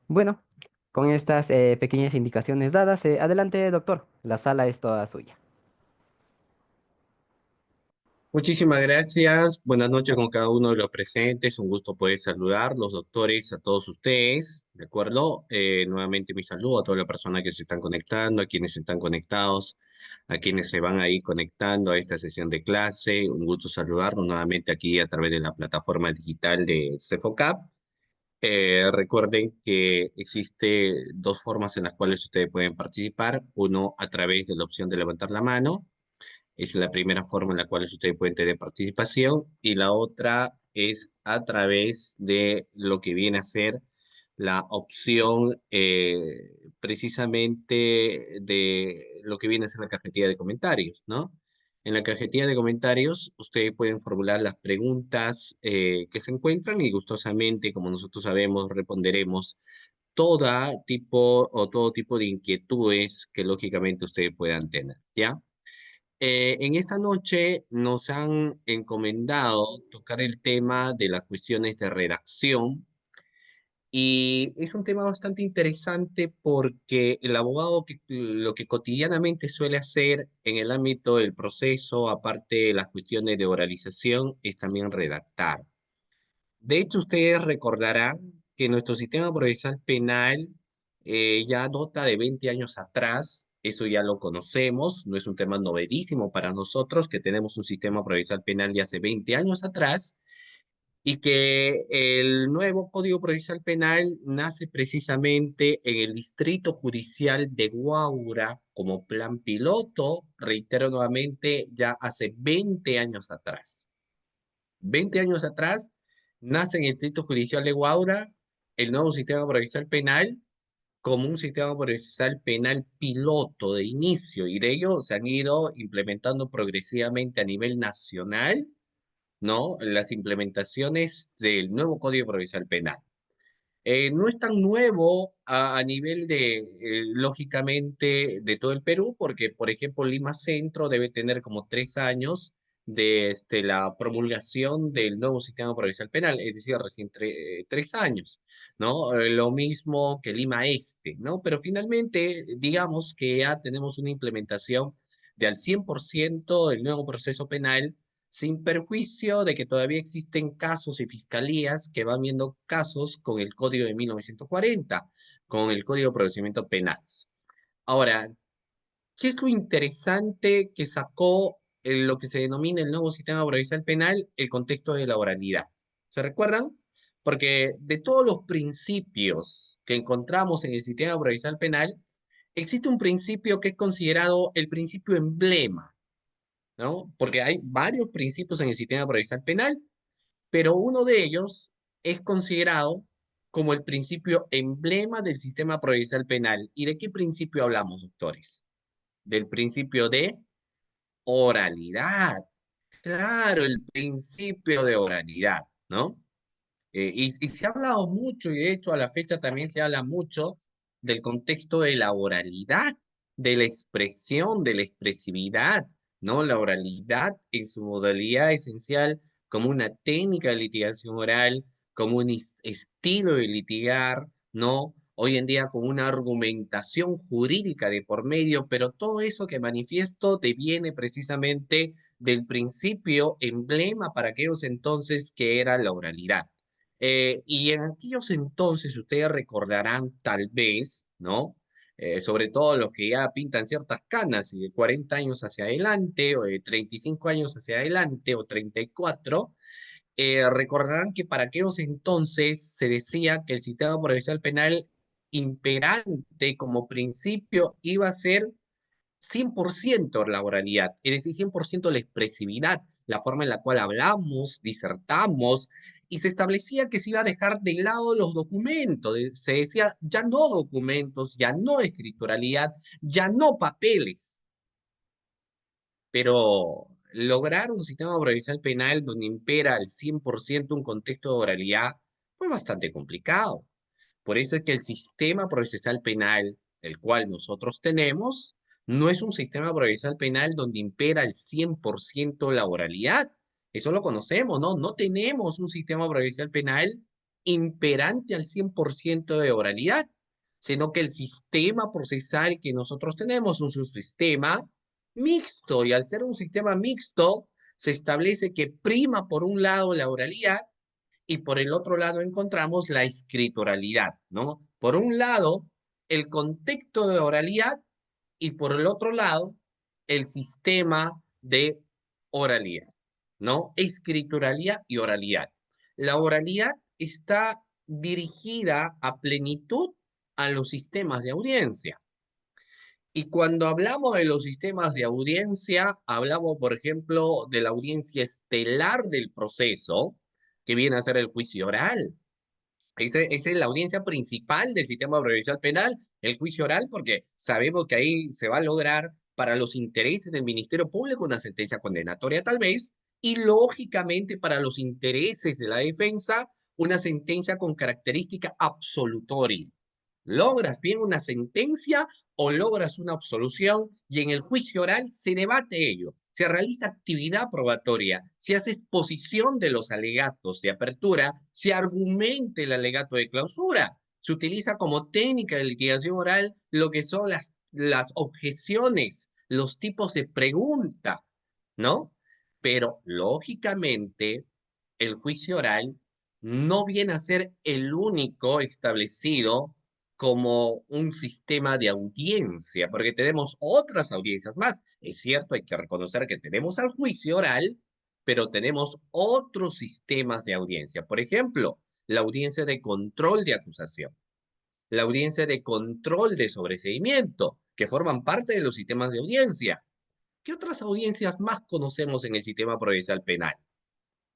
Bueno, con estas pequeñas indicaciones dadas, adelante, doctor. La sala es toda suya. Muchísimas gracias. Buenas noches con cada uno de los presentes. Un gusto poder saludar los doctores a todos ustedes. ¿De acuerdo? Nuevamente mi saludo a todas las personas que se están conectando, a quienes están conectados, a quienes se van a ir conectando a esta sesión de clase. Un gusto saludarlos nuevamente aquí a través de la plataforma digital de Cefocap. Recuerden que existe dos formas en las cuales ustedes pueden participar. Uno a través de la opción de levantar la mano, es la primera forma en la cual ustedes pueden tener participación, y la otra es a través de lo que viene a ser la opción precisamente de lo que viene a ser la cajetilla de comentarios, ¿no? En la cajetilla de comentarios ustedes pueden formular las preguntas que se encuentran, y gustosamente, como nosotros sabemos, responderemos todo tipo de inquietudes que lógicamente ustedes puedan tener, ¿ya? En esta noche nos han encomendado tocar el tema de las cuestiones de redacción, y es un tema bastante interesante porque el abogado lo que cotidianamente suele hacer en el ámbito del proceso, aparte de las cuestiones de oralización, es también redactar. De hecho, ustedes recordarán que nuestro sistema procesal penal ya data de 20 años atrás. Eso ya lo conocemos, no es un tema novedísimo para nosotros, que tenemos un sistema procesal penal de hace 20 años atrás, y que el nuevo Código Procesal Penal nace precisamente en el Distrito Judicial de Guaura como plan piloto, reitero nuevamente, ya hace 20 años atrás. 20 años atrás, nace en el Distrito Judicial de Guaura el nuevo sistema procesal penal como un sistema procesal penal piloto de inicio, y de ello se han ido implementando progresivamente a nivel nacional, ¿no? Las implementaciones del nuevo Código Procesal Penal. No es tan nuevo a nivel de, lógicamente, de todo el Perú, porque, por ejemplo, Lima Centro debe tener como 3 años de la promulgación del nuevo sistema procesal penal, es decir, recién 3 años, ¿no? Lo mismo que Lima Este, ¿no? Pero finalmente, digamos que ya tenemos una implementación de al 100% del nuevo proceso penal, sin perjuicio de que todavía existen casos y fiscalías que van viendo casos con el Código de 1940, con el Código de Procedimientos Penales. Ahora, ¿qué es lo interesante que sacó lo que se denomina el nuevo sistema procesal penal? El contexto de la oralidad. ¿Se recuerdan? Porque de todos los principios que encontramos en el sistema procesal penal, existe un principio que es considerado el principio emblema, ¿no? Porque hay varios principios en el sistema procesal penal, pero uno de ellos es considerado como el principio emblema del sistema procesal penal. ¿Y de qué principio hablamos, doctores? Del principio de oralidad. Claro, el principio de oralidad, ¿no? Y se ha hablado mucho, y de hecho a la fecha también se habla mucho del contexto de la oralidad, de la expresión, de la expresividad, ¿no? La oralidad en su modalidad esencial como una técnica de litigación oral, como un estilo de litigar, ¿no? Hoy en día con una argumentación jurídica de por medio, pero todo eso que manifiesto deviene precisamente del principio emblema para aquellos entonces que era la oralidad. Y en aquellos entonces ustedes recordarán tal vez, ¿no? Sobre todo los que ya pintan ciertas canas y de 40 años hacia adelante, o de 35 años hacia adelante, o 34, recordarán que para aquellos entonces se decía que el sistema procesal penal imperante como principio iba a ser 100% la oralidad, es decir, 100% la expresividad, la forma en la cual hablamos, disertamos, y se establecía que se iba a dejar de lado los documentos. Se decía, ya no documentos, ya no escrituralidad, ya no papeles. Pero lograr un sistema procesal penal donde impera al 100% un contexto de oralidad fue bastante complicado. Por eso es que el sistema procesal penal, el cual nosotros tenemos, no es un sistema procesal penal donde impera el 100% la oralidad. Eso lo conocemos, ¿no? No tenemos un sistema procesal penal imperante al 100% de oralidad, sino que el sistema procesal que nosotros tenemos es un sistema mixto, y al ser un sistema mixto, se establece que prima por un lado la oralidad y por el otro lado encontramos la escrituralidad, ¿no? Por un lado, el contexto de oralidad y por el otro lado, el sistema de oralidad, ¿no? Escrituralidad y oralidad. La oralidad está dirigida a plenitud a los sistemas de audiencia. Y cuando hablamos de los sistemas de audiencia, hablamos, por ejemplo, de la audiencia estelar del proceso, que viene a ser el juicio oral. Esa es la audiencia principal del sistema procesal penal, el juicio oral, porque sabemos que ahí se va a lograr para los intereses del Ministerio Público una sentencia condenatoria tal vez, y lógicamente para los intereses de la defensa una sentencia con característica absolutoria. Logras bien una sentencia o logras una absolución, y en el juicio oral se debate ello, se realiza actividad probatoria, se hace exposición de los alegatos de apertura, se argumenta el alegato de clausura, se utiliza como técnica de litigación oral lo que son las objeciones, los tipos de pregunta, ¿no? Pero lógicamente el juicio oral no viene a ser el único establecido como un sistema de audiencia, porque tenemos otras audiencias más. Es cierto, hay que reconocer que tenemos al juicio oral, pero tenemos otros sistemas de audiencia. Por ejemplo, la audiencia de control de acusación, la audiencia de control de sobreseimiento, que forman parte de los sistemas de audiencia. ¿Qué otras audiencias más conocemos en el sistema procesal penal?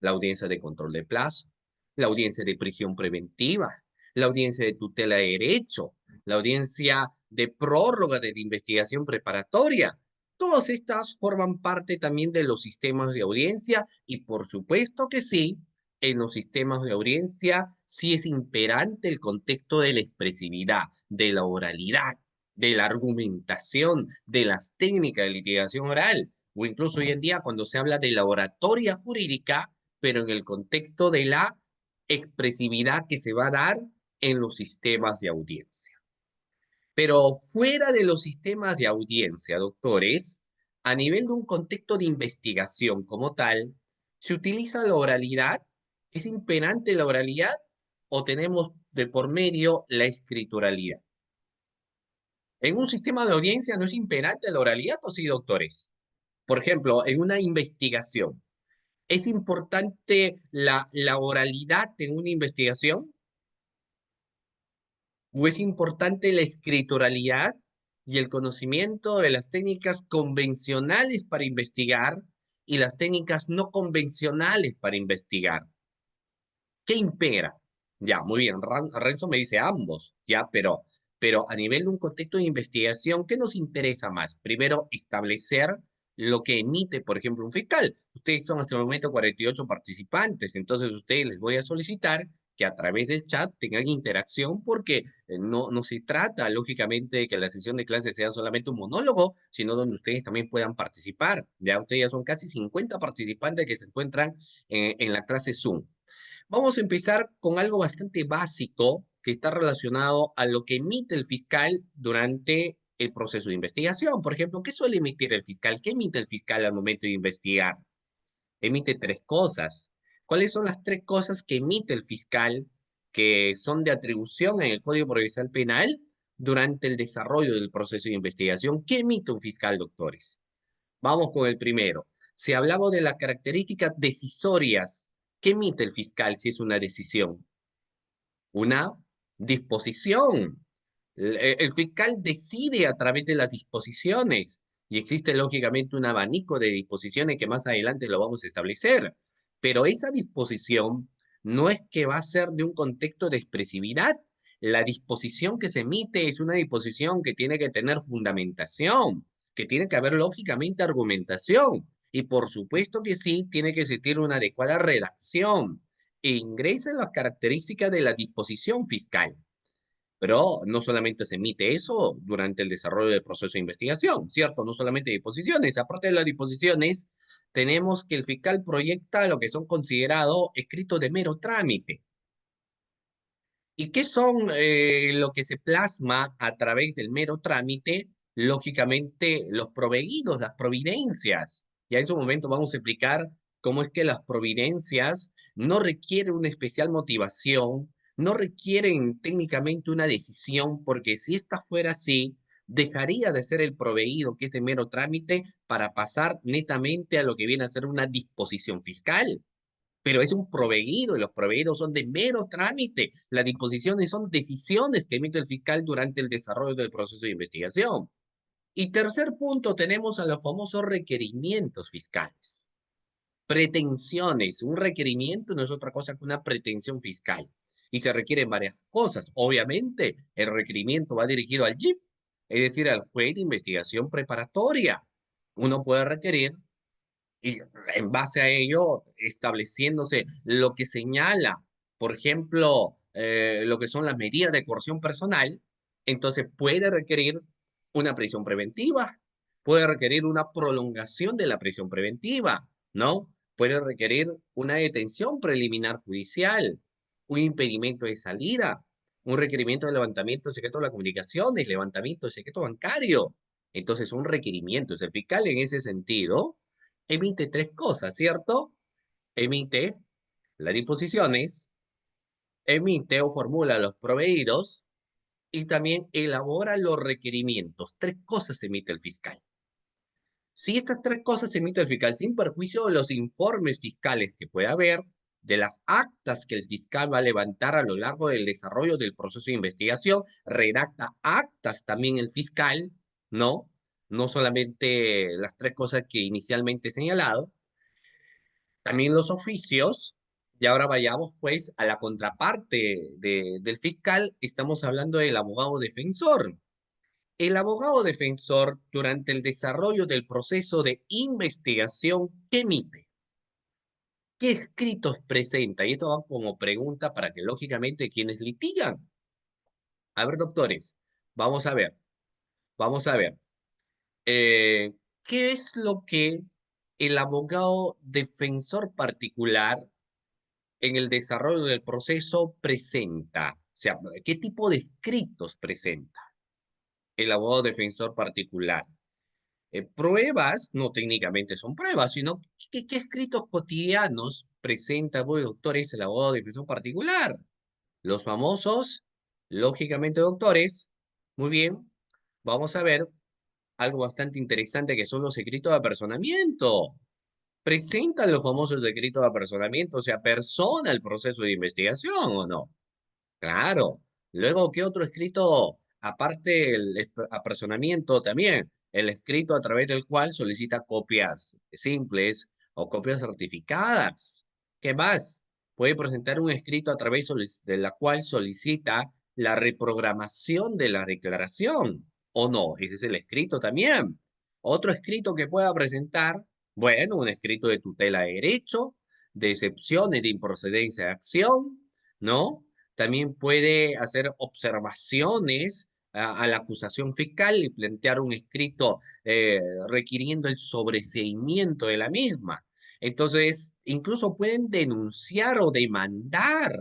La audiencia de control de plazo, la audiencia de prisión preventiva, la audiencia de tutela de derecho, la audiencia de prórroga de la investigación preparatoria. Todas estas forman parte también de los sistemas de audiencia, y por supuesto que sí, en los sistemas de audiencia sí es imperante el contexto de la expresividad, de la oralidad, de la argumentación, de las técnicas de litigación oral, o incluso hoy en día cuando se habla de la oratoria jurídica, pero en el contexto de la expresividad que se va a dar en los sistemas de audiencia. Pero fuera de los sistemas de audiencia, doctores, a nivel de un contexto de investigación como tal, ¿se utiliza la oralidad? ¿Es imperante la oralidad o tenemos de por medio la escrituralidad? En un sistema de audiencia no es imperante la oralidad, ¿o sí, doctores? Por ejemplo, en una investigación, ¿es importante la oralidad en una investigación? ¿O es importante la escrituralidad y el conocimiento de las técnicas convencionales para investigar y las técnicas no convencionales para investigar? ¿Qué impera? Ya, muy bien, Renzo me dice ambos, ya, pero a nivel de un contexto de investigación, ¿qué nos interesa más? Primero, establecer lo que emite, por ejemplo, un fiscal. Ustedes son hasta el momento 48 participantes, entonces ustedes les voy a solicitar que a través del chat tengan interacción, porque no se trata, lógicamente, de que la sesión de clase sea solamente un monólogo, sino donde ustedes también puedan participar. Ya ustedes ya son casi 50 participantes que se encuentran en la clase Zoom. Vamos a empezar con algo bastante básico que está relacionado a lo que emite el fiscal durante el proceso de investigación. Por ejemplo, ¿qué suele emitir el fiscal? ¿Qué emite el fiscal al momento de investigar? Emite tres cosas. ¿Cuáles son las tres cosas que emite el fiscal que son de atribución en el Código Procesal Penal durante el desarrollo del proceso de investigación? ¿Qué emite un fiscal, doctores? Vamos con el primero. Si hablamos de las características decisorias, ¿qué emite el fiscal si es una decisión? Una disposición. El fiscal decide a través de las disposiciones, y existe lógicamente un abanico de disposiciones que más adelante lo vamos a establecer. Pero esa disposición no es que va a ser de un contexto de expresividad. La disposición que se emite es una disposición que tiene que tener fundamentación, que tiene que haber lógicamente argumentación. Y por supuesto que sí, tiene que existir una adecuada redacción e ingresa en las características de la disposición fiscal. Pero no solamente se emite eso durante el desarrollo del proceso de investigación, ¿cierto? No solamente disposiciones. Aparte de las disposiciones, tenemos que el fiscal proyecta lo que son considerados escritos de mero trámite. ¿Y qué son lo que se plasma a través del mero trámite? Lógicamente, los proveídos, las providencias. Ya en su momento vamos a explicar cómo es que las providencias no requieren una especial motivación, no requieren técnicamente una decisión, porque si esta fuera así, dejaría de ser el proveído, que es de mero trámite, para pasar netamente a lo que viene a ser una disposición fiscal, pero es un proveído y los proveídos son de mero trámite. Las disposiciones son decisiones que emite el fiscal durante el desarrollo del proceso de investigación. Y tercer punto, tenemos a los famosos requerimientos fiscales. Pretensiones. Un requerimiento no es otra cosa que una pretensión fiscal. Y se requieren varias cosas. Obviamente, el requerimiento va dirigido al JIP, es decir, al juez de investigación preparatoria. Uno puede requerir y en base a ello, estableciéndose lo que señala, por ejemplo, lo que son las medidas de coerción personal, entonces puede requerir una prisión preventiva, puede requerir una prolongación de la prisión preventiva, ¿no? Puede requerir una detención preliminar judicial, un impedimento de salida, un requerimiento de levantamiento de secreto de las comunicaciones, levantamiento de secreto bancario. Entonces, son requerimientos. El fiscal en ese sentido emite tres cosas, ¿cierto? Emite las disposiciones, emite o formula los proveídos y también elabora los requerimientos. Tres cosas emite el fiscal. Si estas tres cosas emite el fiscal sin perjuicio de los informes fiscales que pueda haber, de las actas que el fiscal va a levantar a lo largo del desarrollo del proceso de investigación, redacta actas también el fiscal, ¿no? No solamente las tres cosas que inicialmente he señalado, también los oficios, y ahora vayamos pues a la contraparte del fiscal, estamos hablando del abogado defensor. El abogado defensor, durante el desarrollo del proceso de investigación, ¿qué emite? ¿Qué escritos presenta? Y esto va como pregunta para que lógicamente quienes litigan. A ver, doctores, vamos a ver, vamos a ver. eh, ¿Qué es lo que el abogado defensor particular en el desarrollo del proceso presenta? O sea, ¿qué tipo de escritos presenta el abogado defensor particular? Pruebas, no técnicamente son pruebas, sino qué escritos cotidianos presenta, pues, doctores, el abogado defensor particular. Los famosos, lógicamente, doctores. Muy bien, vamos a ver algo bastante interesante que son los escritos de apersonamiento. Presentan los famosos escritos de apersonamiento, o sea, persona el proceso de investigación, ¿o no? Claro. Luego, ¿qué otro escrito, aparte el apersonamiento también? El escrito a través del cual solicita copias simples o copias certificadas. ¿Qué más? Puede presentar un escrito a través de la cual solicita la reprogramación de la declaración. ¿O no? Ese es el escrito también. Otro escrito que pueda presentar, bueno, un escrito de tutela de derecho, de excepciones de improcedencia de acción, ¿no? También puede hacer observaciones a la acusación fiscal y plantear un escrito requiriendo el sobreseimiento de la misma. Entonces, incluso pueden denunciar o demandar.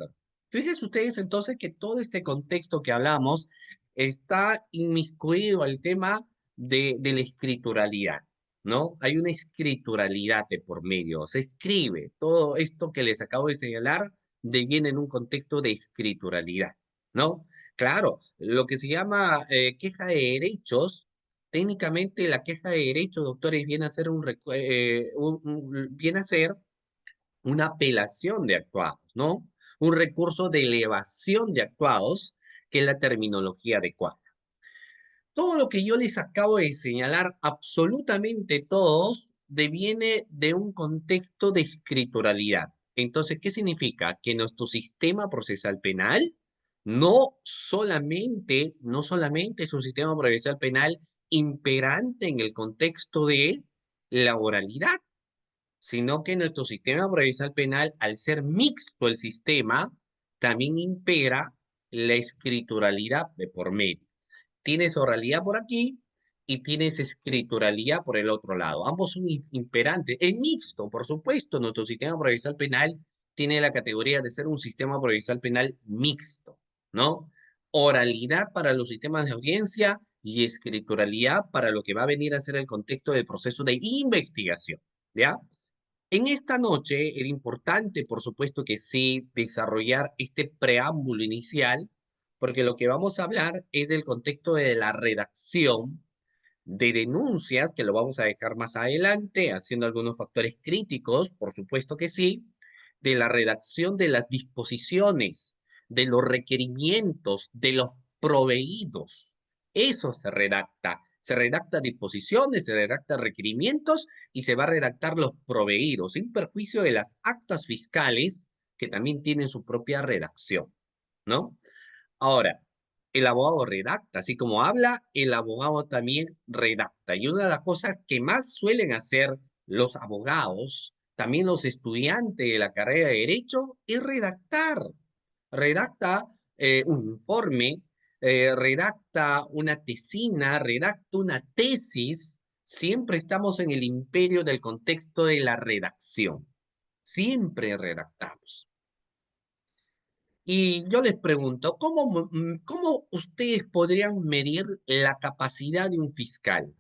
Fíjense ustedes entonces que todo este contexto que hablamos está inmiscuido al tema de la escrituralidad, ¿no? Hay una escrituralidad de por medio, se escribe. Todo esto que les acabo de señalar deviene en un contexto de escrituralidad, ¿no? Claro, lo que se llama queja de derechos, técnicamente la queja de derechos, doctores, viene a ser viene a ser una apelación de actuados, ¿no? Un recurso de elevación de actuados, que es la terminología adecuada. Todo lo que yo les acabo de señalar, absolutamente todos, deviene de un contexto de escrituralidad. Entonces, ¿qué significa? Que nuestro sistema procesal penal no solamente es un sistema procesal penal imperante en el contexto de la oralidad, sino que nuestro sistema procesal penal, al ser mixto el sistema, también impera la escrituralidad de por medio. Tienes oralidad por aquí y tienes escrituralidad por el otro lado. Ambos son imperantes. Es mixto, por supuesto. Nuestro sistema procesal penal tiene la categoría de ser un sistema procesal penal mixto. ¿no? Oralidad para los sistemas de audiencia y escrituralidad para lo que va a venir a ser el contexto del proceso de investigación, ¿ya? En esta noche era importante, por supuesto que sí, desarrollar este preámbulo inicial, porque lo que vamos a hablar es del contexto de la redacción de denuncias, que lo vamos a dejar más adelante, haciendo algunos factores críticos, por supuesto que sí, de la redacción de las disposiciones, de los requerimientos, de los proveídos. Eso se redacta disposiciones, se redacta requerimientos y se va a redactar los proveídos, sin perjuicio de las actas fiscales, que también tienen su propia redacción, ¿no? Ahora, el abogado redacta, así como habla, el abogado también redacta. Y una de las cosas que más suelen hacer los abogados, también los estudiantes de la carrera de Derecho, es redactar. Redacta un informe, redacta una tesina, redacta una tesis. Siempre estamos en el imperio del contexto de la redacción. Siempre redactamos. Y yo les pregunto, ¿cómo ustedes podrían medir la capacidad de un fiscal?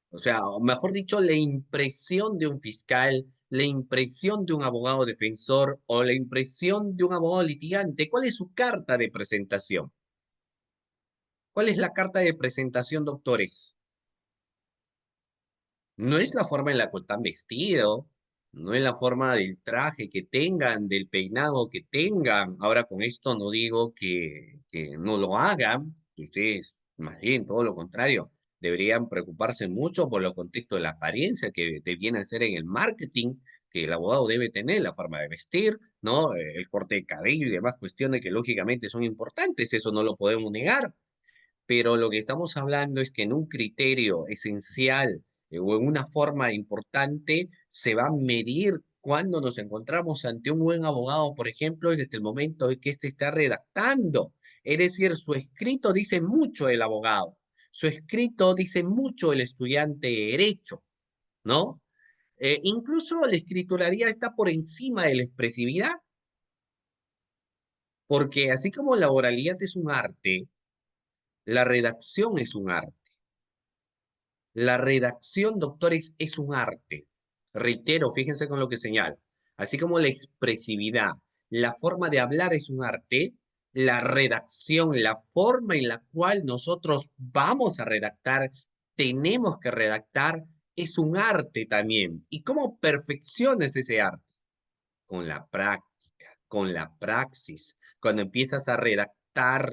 O sea, o mejor dicho, la impresión de un fiscal, la impresión de un abogado defensor o la impresión de un abogado litigante. ¿Cuál es su carta de presentación? ¿Cuál es la carta de presentación, doctores? No es la forma en la que están vestidos, no es la forma del traje que tengan, del peinado que tengan. Ahora con esto no digo que no lo hagan, que ustedes, más bien todo lo contrario, deberían preocuparse mucho por los contextos de la apariencia que viene a ser en el marketing, que el abogado debe tener, la forma de vestir, ¿no? El corte de cabello y demás cuestiones que lógicamente son importantes, eso no lo podemos negar, pero lo que estamos hablando es que en un criterio esencial o en una forma importante se va a medir cuando nos encontramos ante un buen abogado, por ejemplo, desde el momento en que éste está redactando. Es decir, su escrito dice mucho del abogado, su escrito dice mucho del estudiante de derecho, ¿no? Incluso la escrituraría está por encima de la expresividad, porque así como la oralidad es un arte, la redacción es un arte. La redacción, doctores, es un arte. Reitero, fíjense con lo que señalo. Así como la expresividad, la forma de hablar es un arte, la redacción, la forma en la cual nosotros vamos a redactar, tenemos que redactar, es un arte también. ¿Y cómo perfecciones ese arte? Con la práctica, con la praxis. Cuando empiezas a redactar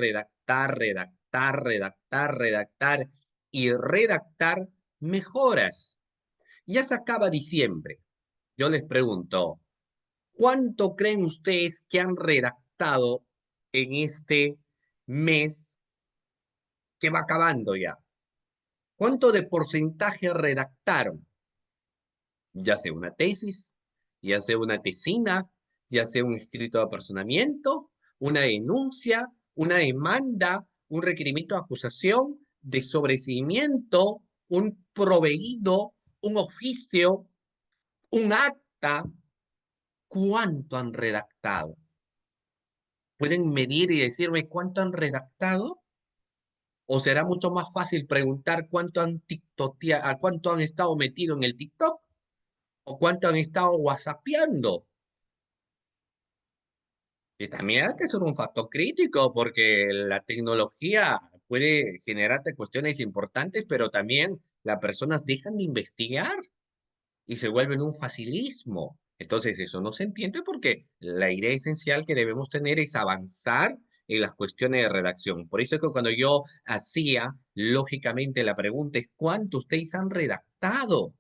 y redactar, mejoras. Ya se acaba diciembre. Yo les pregunto, ¿cuánto creen ustedes que han redactado en este mes que va acabando ya? ¿Cuánto de porcentaje redactaron? Ya sea una tesis, ya sea una tesina, ya sea un escrito de apersonamiento, una denuncia, una demanda, un requerimiento de acusación, de sobreseimiento, un proveído, un oficio, un acta. ¿Cuánto han redactado? ¿Pueden medir y decirme cuánto han redactado? ¿O será mucho más fácil preguntar cuánto han a cuánto han estado metidos en el TikTok? ¿O cuánto han estado whatsappeando? Y también hay que ser un factor crítico porque la tecnología puede generarte cuestiones importantes, pero también las personas dejan de investigar y se vuelven un facilismo. Entonces eso no se entiende porque la idea esencial que debemos tener es avanzar en las cuestiones de redacción. Por eso es que cuando yo hacía, lógicamente la pregunta es, ¿cuánto ustedes han redactado?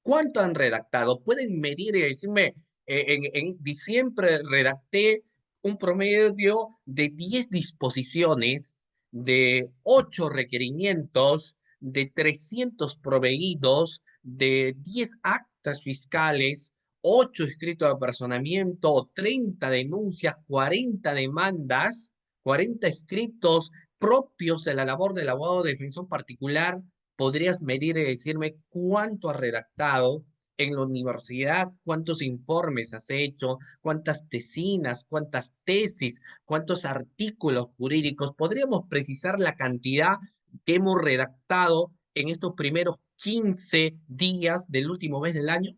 ¿Cuánto han redactado? Pueden medir y decirme, en diciembre redacté un promedio de 10 disposiciones, de 8 requerimientos, de 300 proveídos, de 10 actas fiscales, 8 escritos de apersonamiento, 30 denuncias, 40 demandas, 40 escritos propios de la labor del abogado de defensor particular. ¿Podrías medir y decirme cuánto ha redactado en la universidad, cuántos informes has hecho, cuántas tesinas, cuántas tesis, cuántos artículos jurídicos. ¿Podríamos precisar la cantidad que hemos redactado en estos primeros 15 días del último mes del año?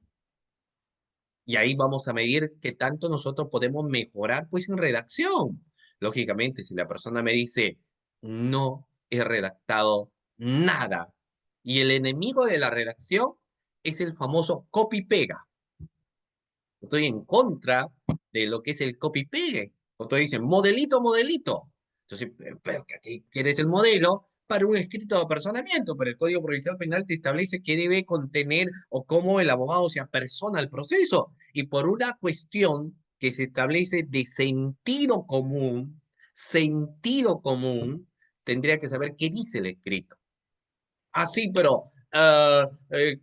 Y ahí vamos a medir qué tanto nosotros podemos mejorar, pues, en redacción. Lógicamente, si la persona me dice, no he redactado nada, y el enemigo de la redacción es el famoso copy-pega. Estoy en contra de lo que es el copy-pegue. Otros dicen, modelito, modelito. Entonces, pero que aquí quieres el modelo para un escrito de apersonamiento, pero el Código Procesal Penal te establece qué debe contener o cómo el abogado se apersona al proceso. Y por una cuestión que se establece de sentido común, tendría que saber qué dice el escrito. Ah, sí, pero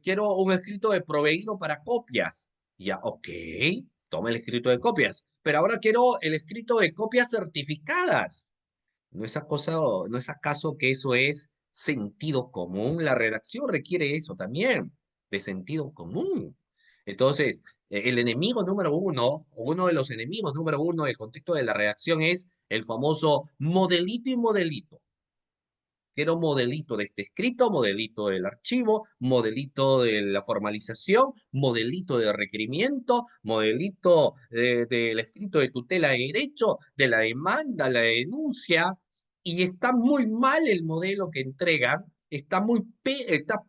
quiero un escrito de proveído para copias. Ya, ok, toma el escrito de copias. Pero ahora quiero el escrito de copias certificadas. ¿No es acaso que eso es sentido común? La redacción requiere eso también, de sentido común. Entonces, el enemigo número uno, o uno de los enemigos número uno del contexto de la redacción es el famoso modelito y modelito. Quiero modelito de este escrito, modelito del archivo, modelito de la formalización, modelito de requerimiento, modelito del escrito de tutela de derecho, de la demanda, la denuncia, y está muy mal el modelo que entregan, está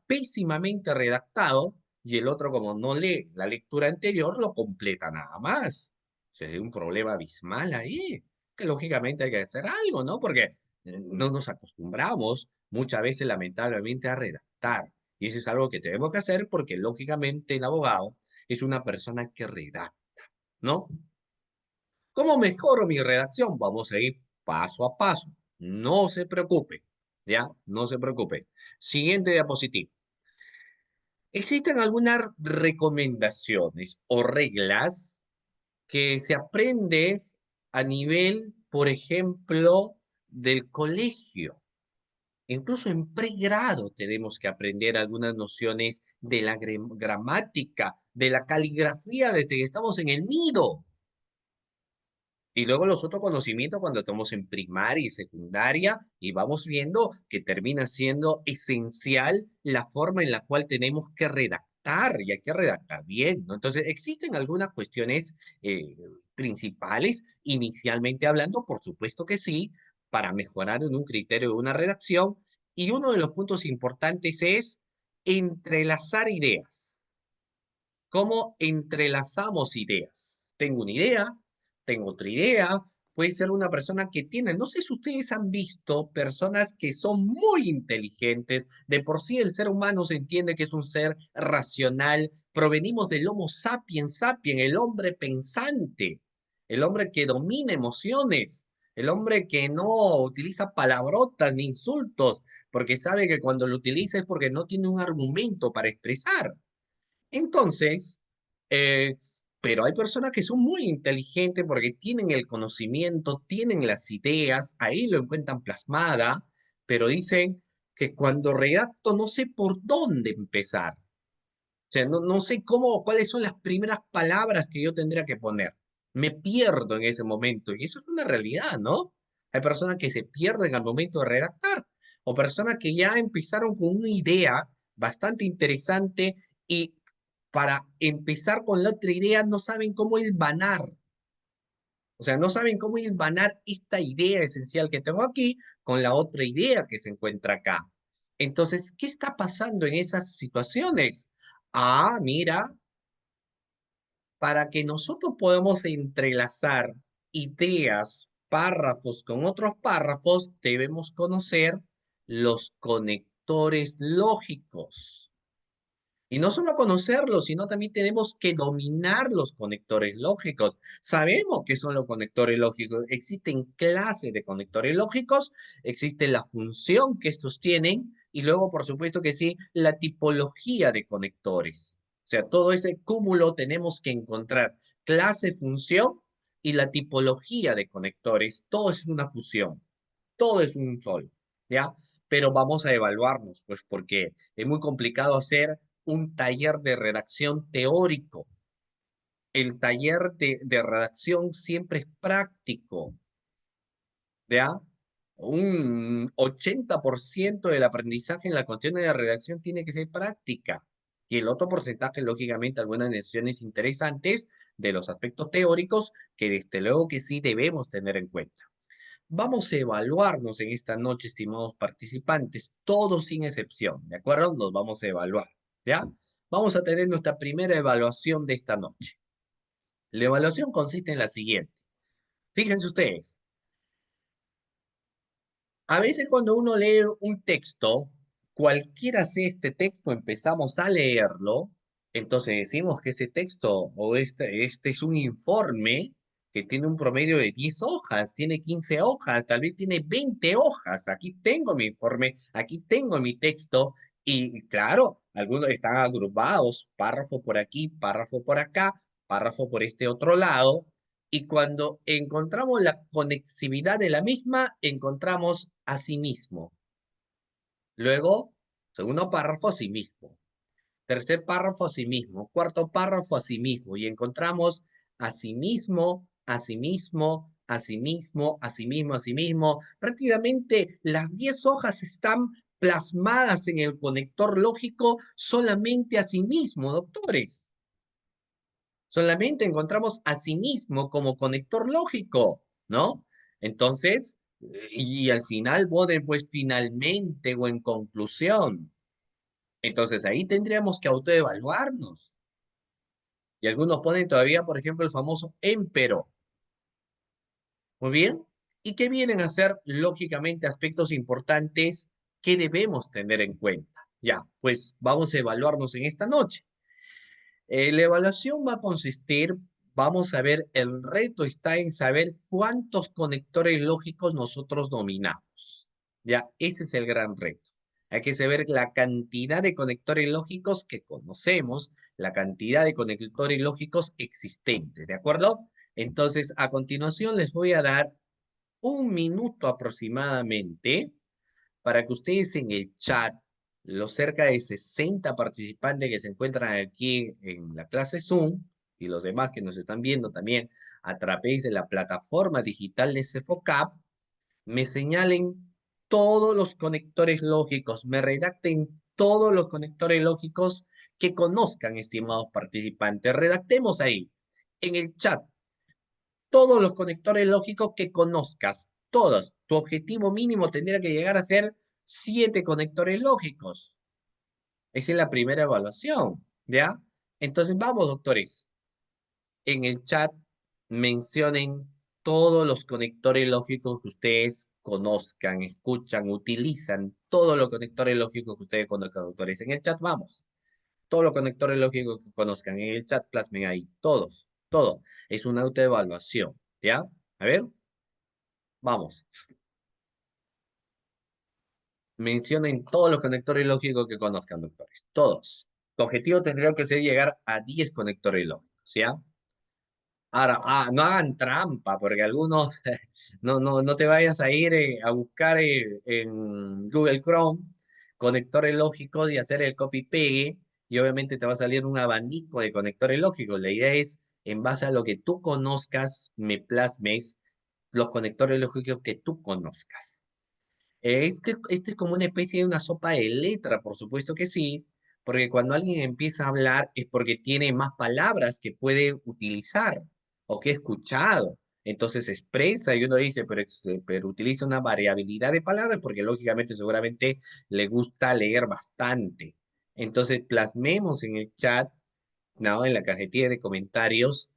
pésimamente redactado, y el otro, como no lee la lectura anterior, lo completa nada más. O sea, hay un problema abismal ahí, que lógicamente hay que hacer algo, ¿no? Porque no nos acostumbramos muchas veces, lamentablemente, a redactar. Y eso es algo que tenemos que hacer porque, lógicamente, el abogado es una persona que redacta, ¿no? ¿Cómo mejoro mi redacción? Vamos a ir paso a paso. No se preocupe, ¿ya? No se preocupe. Siguiente diapositiva. ¿Existen algunas recomendaciones o reglas que se aprende a nivel, por ejemplo, del colegio? Incluso en pregrado tenemos que aprender algunas nociones de la gramática, de la caligrafía desde que estamos en el nido. Y luego los otros conocimientos cuando estamos en primaria y secundaria y vamos viendo que termina siendo esencial la forma en la cual tenemos que redactar y hay que redactar bien, ¿no? Entonces, ¿existen algunas cuestiones principales, inicialmente hablando? Por supuesto que sí, para mejorar en un criterio de una redacción. Y uno de los puntos importantes es entrelazar ideas. ¿Cómo entrelazamos ideas? Tengo una idea, tengo otra idea, puede ser una persona que tiene, no sé si ustedes han visto personas que son muy inteligentes, de por sí el ser humano se entiende que es un ser racional, provenimos del Homo sapiens sapiens, el hombre pensante, el hombre que domina emociones, el hombre que no utiliza palabrotas ni insultos, porque sabe que cuando lo utiliza es porque no tiene un argumento para expresar. Entonces, eh, pero hay personas que son muy inteligentes porque tienen el conocimiento, tienen las ideas, ahí lo encuentran plasmada, pero dicen que cuando redacto no sé por dónde empezar. O sea, no sé cómo, cuáles son las primeras palabras que yo tendría que poner. Me pierdo en ese momento y eso es una realidad, ¿no? Hay personas que se pierden al momento de redactar o personas que ya empezaron con una idea bastante interesante y para empezar con la otra idea no saben cómo hilvanar. O sea, no saben cómo hilvanar esta idea esencial que tengo aquí con la otra idea que se encuentra acá. Entonces, ¿qué está pasando en esas situaciones? Ah, mira, para que nosotros podamos entrelazar ideas, párrafos con otros párrafos, debemos conocer los conectores lógicos. Y no solo conocerlos, sino también tenemos que dominar los conectores lógicos. Sabemos qué son los conectores lógicos. Existen clases de conectores lógicos, existe la función que estos tienen y luego, por supuesto que sí, la tipología de conectores. O sea, todo ese cúmulo tenemos que encontrar clase, función y la tipología de conectores. Todo es una fusión, todo es un solo, ¿ya? Pero vamos a evaluarnos, pues porque es muy complicado hacer un taller de redacción teórico. El taller de redacción siempre es práctico, ¿ya? Un 80% del aprendizaje en la cuestión de la redacción tiene que ser práctica. Y el otro porcentaje, lógicamente, algunas decisiones interesantes de los aspectos teóricos que desde luego que sí debemos tener en cuenta. Vamos a evaluarnos en esta noche, estimados participantes, todos sin excepción, ¿de acuerdo? Nos vamos a evaluar, ¿ya? Vamos a tener nuestra primera evaluación de esta noche. La evaluación consiste en la siguiente. Fíjense ustedes, a veces cuando uno lee un texto, cualquiera sea este texto, empezamos a leerlo, entonces decimos que ese texto o este es un informe que tiene un promedio de 10 hojas, tiene 15 hojas, tal vez tiene 20 hojas. Aquí tengo mi informe, aquí tengo mi texto y claro, algunos están agrupados, párrafo por aquí, párrafo por acá, párrafo por este otro lado. Y cuando encontramos la conexividad de la misma, encontramos a sí mismo. Luego, segundo párrafo, a sí mismo. Tercer párrafo, a sí mismo. Cuarto párrafo, a sí mismo. Y encontramos a sí mismo, a sí mismo, a sí mismo, a sí mismo, a sí mismo. Prácticamente las 10 hojas están plasmadas en el conector lógico solamente a sí mismo, doctores. Solamente encontramos a sí mismo como conector lógico, ¿no? Entonces, y al final, pues finalmente o en conclusión. Entonces ahí tendríamos que autoevaluarnos. Y algunos ponen todavía, por ejemplo, el famoso empero. Muy bien. ¿Y qué vienen a ser, lógicamente, aspectos importantes que debemos tener en cuenta? Ya, pues vamos a evaluarnos en esta noche. La evaluación va a consistir, vamos a ver, el reto está en saber cuántos conectores lógicos nosotros dominamos. Ya, ese es el gran reto. Hay que saber la cantidad de conectores lógicos que conocemos, la cantidad de conectores lógicos existentes, ¿de acuerdo? Entonces, a continuación les voy a dar un minuto aproximadamente para que ustedes en el chat, los cerca de 60 participantes que se encuentran aquí en la clase Zoom y los demás que nos están viendo también a través de la plataforma digital de Cefocap, me señalen todos los conectores lógicos, me redacten todos los conectores lógicos que conozcan, estimados participantes. Redactemos ahí, en el chat, todos los conectores lógicos que conozcas, todos. Tu objetivo mínimo tendría que llegar a ser 7 conectores lógicos. Esa es la primera evaluación, ¿ya? Entonces vamos, doctores. En el chat mencionen todos los conectores lógicos que ustedes conozcan, escuchan, utilizan, todos los conectores lógicos que ustedes conozcan, doctores. En el chat vamos. Todos los conectores lógicos que conozcan en el chat, plasmen ahí. Todos, todo. Es una autoevaluación, ¿ya? A ver. Vamos, mencionen todos los conectores lógicos que conozcan, doctores. Todos. Tu objetivo tendría que ser llegar a 10 conectores lógicos, ¿ya? Ahora, no hagan trampa, porque algunos, no te vayas a ir a buscar en Google Chrome conectores lógicos y hacer el copy-pegue, y obviamente te va a salir un abanico de conectores lógicos. La idea es, en base a lo que tú conozcas, me plasmes los conectores lógicos que tú conozcas. Es que este es como una especie de una sopa de letra, por supuesto que sí, porque cuando alguien empieza a hablar es porque tiene más palabras que puede utilizar o que ha escuchado. Entonces expresa y uno dice, pero utiliza una variabilidad de palabras porque lógicamente seguramente le gusta leer bastante. Entonces plasmemos en el chat, ¿no? En la cajetilla de comentarios,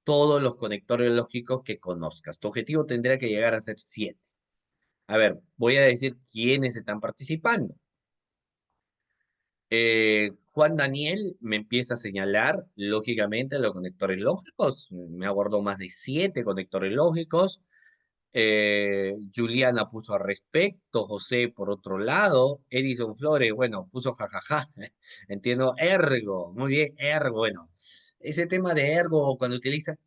todos los conectores lógicos que conozcas. Tu objetivo tendría que llegar a ser 7. A ver, voy a decir quiénes están participando. Juan Daniel me empieza a señalar, lógicamente, los conectores lógicos. Me abordó más de 7 conectores lógicos. Juliana puso al respecto, José por otro lado, Edison Flores, bueno, puso jajaja. Entiendo, ergo, muy bien, ergo, bueno. Ese tema de ergo cuando utilizan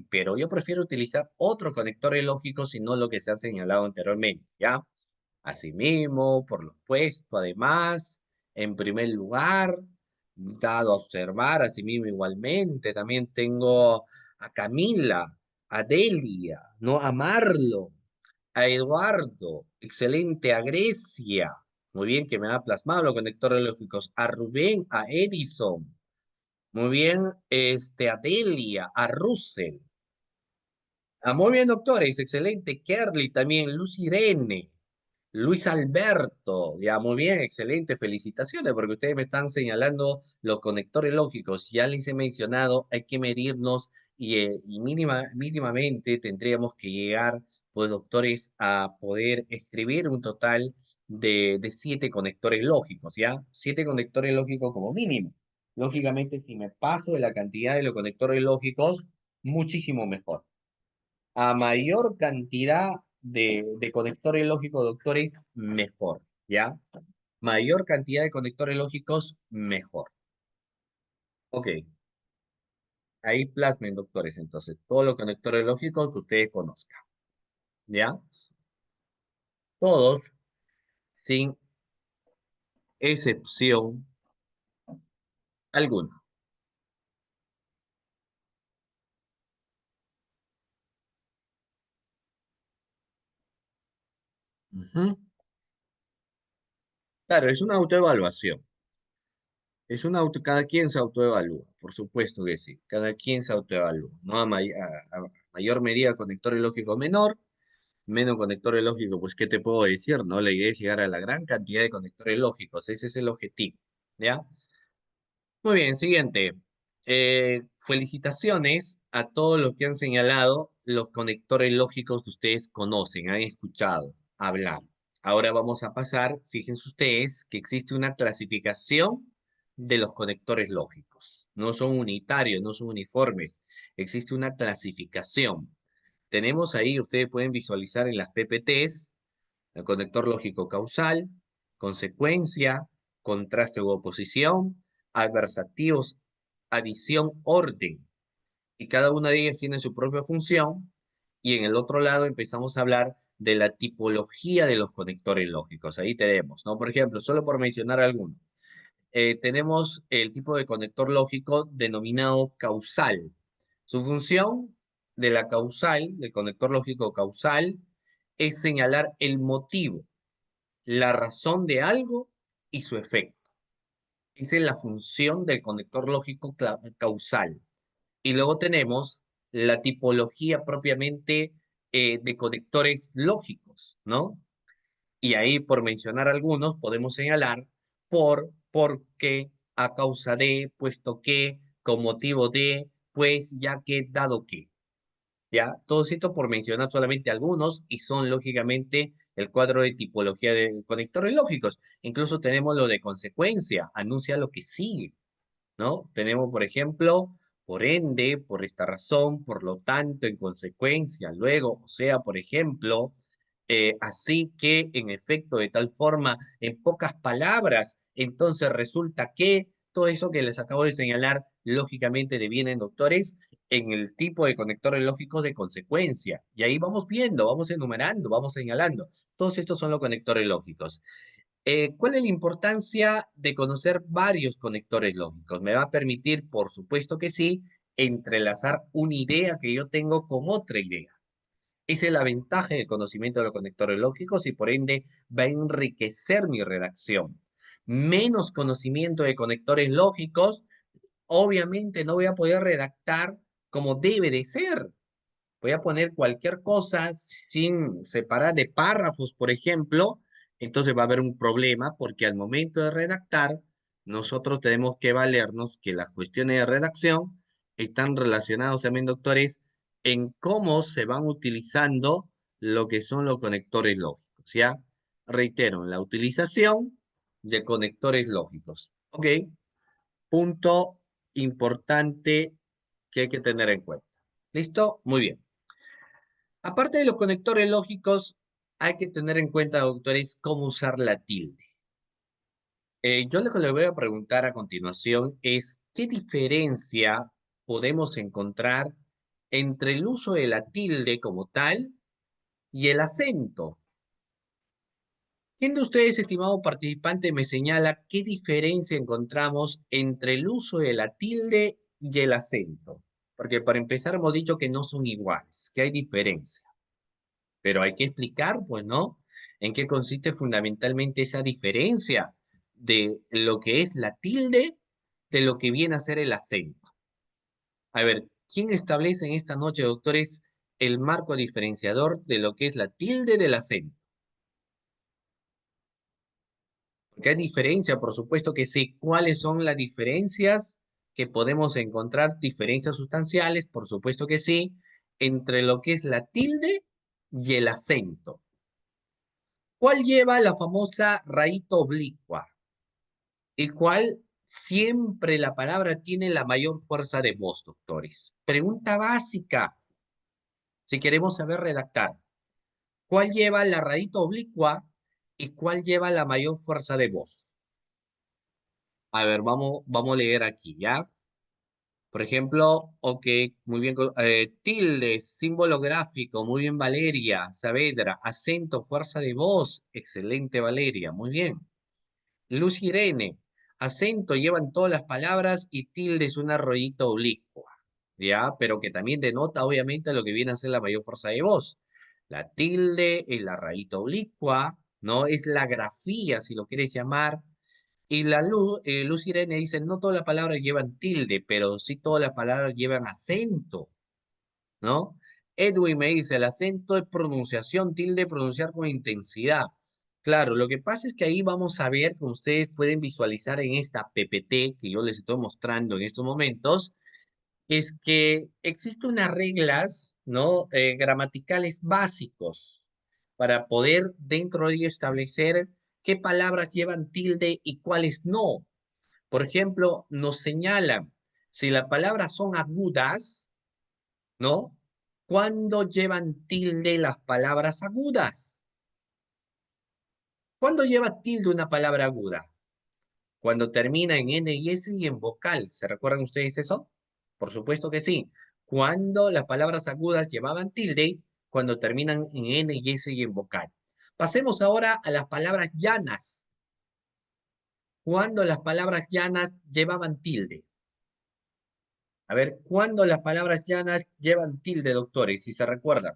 pero yo prefiero utilizar otro conector lógico, sino lo que se ha señalado anteriormente, ¿ya? Asimismo, por lo puesto, además, en primer lugar, dado a observar, asimismo igualmente. También tengo a Camila, a Delia, ¿no? A Marlon, a Eduardo, excelente, a Grecia, muy bien, que me ha plasmado los conectores lógicos, a Rubén, a Edison, muy bien, a Delia, a Russell. Ah, muy bien, doctores, excelente. Kerly también, Luz Irene, Luis Alberto, ya muy bien, excelente, felicitaciones, porque ustedes me están señalando los conectores lógicos. Ya les he mencionado, hay que medirnos y mínimamente tendríamos que llegar, pues, doctores, a poder escribir un total de 7 conectores lógicos, ¿ya? 7 conectores lógicos como mínimo. Lógicamente, si me paso de la cantidad de los conectores lógicos, muchísimo mejor. A mayor cantidad de conectores lógicos, doctores, mejor, ¿ya? Mayor cantidad de conectores lógicos, mejor. Ok, ahí plasmen, doctores, entonces, todos los conectores lógicos que ustedes conozcan, ¿ya? Todos, sin excepción alguna. Ujú. Claro, es una autoevaluación. Cada quien se autoevalúa, por supuesto que sí. Cada quien se autoevalúa, ¿no? A mayor medida conector lógico menor, menos conectores lógicos, pues, ¿qué te puedo decir, no? La idea es llegar a la gran cantidad de conectores lógicos, ese es el objetivo, ¿ya? Muy bien, siguiente. Felicitaciones a todos los que han señalado los conectores lógicos que ustedes conocen, han escuchado hablar. Ahora vamos a pasar, fíjense ustedes, que existe una clasificación de los conectores lógicos. No son unitarios, no son uniformes. Existe una clasificación. Tenemos ahí, ustedes pueden visualizar en las PPTs, el conector lógico causal, consecuencia, contraste u oposición, adversativos, adición, orden. Y cada una de ellas tiene su propia función. Y en el otro lado empezamos a hablar de la tipología de los conectores lógicos. Ahí tenemos, ¿no? Por ejemplo, solo por mencionar algunos. Tenemos el tipo de conector lógico denominado causal. Su función de la causal, del conector lógico causal, es señalar el motivo, la razón de algo y su efecto. Esa es la función del conector lógico causal. Y luego tenemos la tipología propiamente de conectores lógicos, ¿no? Y ahí, por mencionar algunos, podemos señalar por qué, a causa de, puesto que, con motivo de, pues, ya que, dado que. ¿Ya? Todo esto por mencionar solamente algunos y son lógicamente el cuadro de tipología de conectores lógicos. Incluso tenemos lo de consecuencia, anuncia lo que sigue, ¿no? Tenemos, por ejemplo, por ende, por esta razón, por lo tanto, en consecuencia, luego, o sea, por ejemplo, así que, en efecto, de tal forma, en pocas palabras, entonces resulta que todo eso que les acabo de señalar, lógicamente devienen, doctores, en el tipo de conectores lógicos de consecuencia. Y ahí vamos viendo, vamos enumerando, vamos señalando. Todos estos son los conectores lógicos. ¿Cuál es la importancia de conocer varios conectores lógicos? Me va a permitir, por supuesto que sí, entrelazar una idea que yo tengo con otra idea. Esa es la ventaja del conocimiento de los conectores lógicos y por ende va a enriquecer mi redacción. Menos conocimiento de conectores lógicos, obviamente no voy a poder redactar como debe de ser. Voy a poner cualquier cosa sin separar de párrafos, por ejemplo, entonces va a haber un problema porque al momento de redactar, nosotros tenemos que valernos que las cuestiones de redacción están relacionadas también, doctores, en cómo se van utilizando lo que son los conectores lógicos, ¿ya? Reitero, la utilización de conectores lógicos. ¿Ok? Punto importante que hay que tener en cuenta. ¿Listo? Muy bien. Aparte de los conectores lógicos, hay que tener en cuenta, doctores, cómo usar la tilde. Yo lo que le voy a preguntar a continuación es, ¿qué diferencia podemos encontrar entre el uso de la tilde como tal y el acento? ¿Quién de ustedes, estimado participante, me señala qué diferencia encontramos entre el uso de la tilde y el acento? Porque para empezar hemos dicho que no son iguales, que hay diferencia, pero hay que explicar, pues, ¿no? En qué consiste fundamentalmente esa diferencia de lo que es la tilde de lo que viene a ser el acento. A ver, ¿quién establece en esta noche, doctores, el marco diferenciador de lo que es la tilde del acento? Porque hay diferencia, por supuesto que sí. ¿Cuáles son las diferencias que podemos encontrar? Diferencias sustanciales, por supuesto que sí, entre lo que es la tilde y el acento. ¿Cuál lleva la famosa rayita oblicua? ¿Y cuál siempre la palabra tiene la mayor fuerza de voz, doctores? Pregunta básica, si queremos saber redactar. ¿Cuál lleva la rayita oblicua y cuál lleva la mayor fuerza de voz? A ver, vamos a leer aquí, ¿ya? Por ejemplo, ok, muy bien, tilde, símbolo gráfico, muy bien, Valeria, Saavedra, acento, fuerza de voz, excelente, Valeria, muy bien. Luz Irene, acento llevan todas las palabras y tilde es una rayita oblicua, ¿ya? Pero que también denota obviamente lo que viene a ser la mayor fuerza de voz. La tilde es la rayita oblicua, ¿no? Es la grafía, si lo quieres llamar. Y Luz Irene dice, no todas las palabras llevan tilde, pero sí todas las palabras llevan acento, ¿no? Edwin me dice, el acento es pronunciación, tilde, pronunciar con intensidad. Claro, lo que pasa es que ahí vamos a ver, como ustedes pueden visualizar en esta PPT que yo les estoy mostrando en estos momentos, es que existen unas reglas, ¿no? Gramaticales básicos para poder dentro de ello establecer qué palabras llevan tilde y cuáles no. Por ejemplo, nos señalan si las palabras son agudas, ¿no? ¿Cuándo llevan tilde las palabras agudas? ¿Cuándo lleva tilde una palabra aguda? Cuando termina en N y S y en vocal. ¿Se recuerdan ustedes eso? Por supuesto que sí. Cuando las palabras agudas llevaban tilde, cuando terminan en N y S y en vocal. Pasemos ahora a las palabras llanas. Cuando las palabras llanas llevaban tilde. A ver, ¿cuándo las palabras llanas llevan tilde, doctores? Si se recuerdan.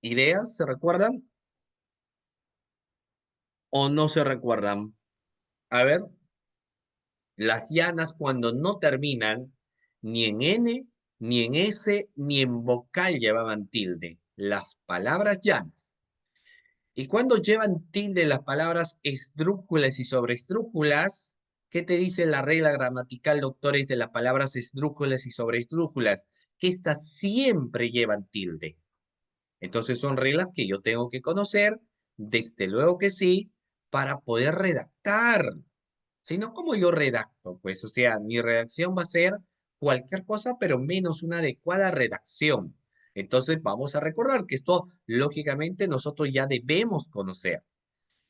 ¿Ideas? ¿Se recuerdan o no se recuerdan? A ver, las llanas cuando no terminan ni en N, ni en S, ni en vocal llevaban tilde. Las palabras llanas. Y cuando llevan tilde las palabras esdrújulas y sobreesdrújulas, ¿qué te dice la regla gramatical, doctores, de las palabras esdrújulas y sobreesdrújulas? Que estas siempre llevan tilde. Entonces son reglas que yo tengo que conocer, desde luego que sí, para poder redactar. Si no, ¿cómo yo redacto? Pues, o sea, mi redacción va a ser cualquier cosa, pero menos una adecuada redacción. Entonces, vamos a recordar que esto, lógicamente, nosotros ya debemos conocer.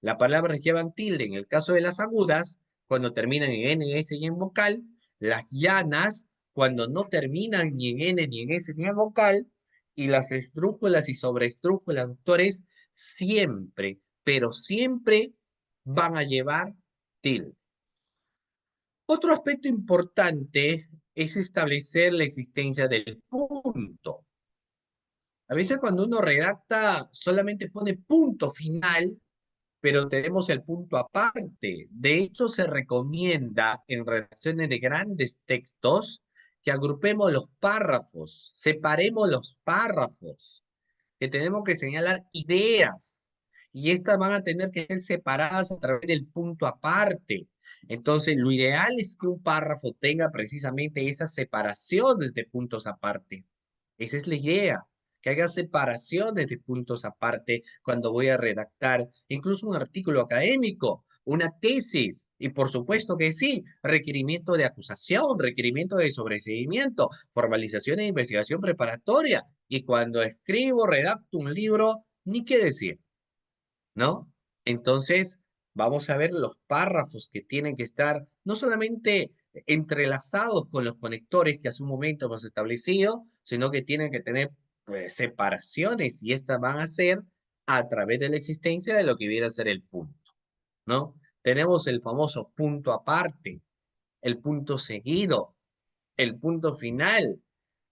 Las palabras llevan tilde en el caso de las agudas, cuando terminan en N, S y en vocal. Las llanas, cuando no terminan ni en N, ni en S, ni en vocal. Y las esdrújulas y sobreesdrújulas, doctores, siempre, pero siempre van a llevar tilde. Otro aspecto importante es establecer la existencia del punto. A veces cuando uno redacta solamente pone punto final, pero tenemos el punto aparte. De hecho, se recomienda en redacciones de grandes textos que agrupemos los párrafos, separemos los párrafos, que tenemos que señalar ideas y estas van a tener que ser separadas a través del punto aparte. Entonces, lo ideal es que un párrafo tenga precisamente esas separaciones de puntos aparte. Esa es la idea, que haya separaciones de puntos aparte cuando voy a redactar incluso un artículo académico, una tesis, y por supuesto que sí, requerimiento de acusación, requerimiento de sobreseimiento, formalización de investigación preparatoria, y cuando escribo, redacto un libro, ni qué decir, ¿no? Entonces, vamos a ver los párrafos que tienen que estar no solamente entrelazados con los conectores que hace un momento hemos establecido, sino que tienen que tener pues, separaciones y estas van a ser a través de la existencia de lo que viene a ser el punto, ¿no? Tenemos el famoso punto aparte, el punto seguido, el punto final,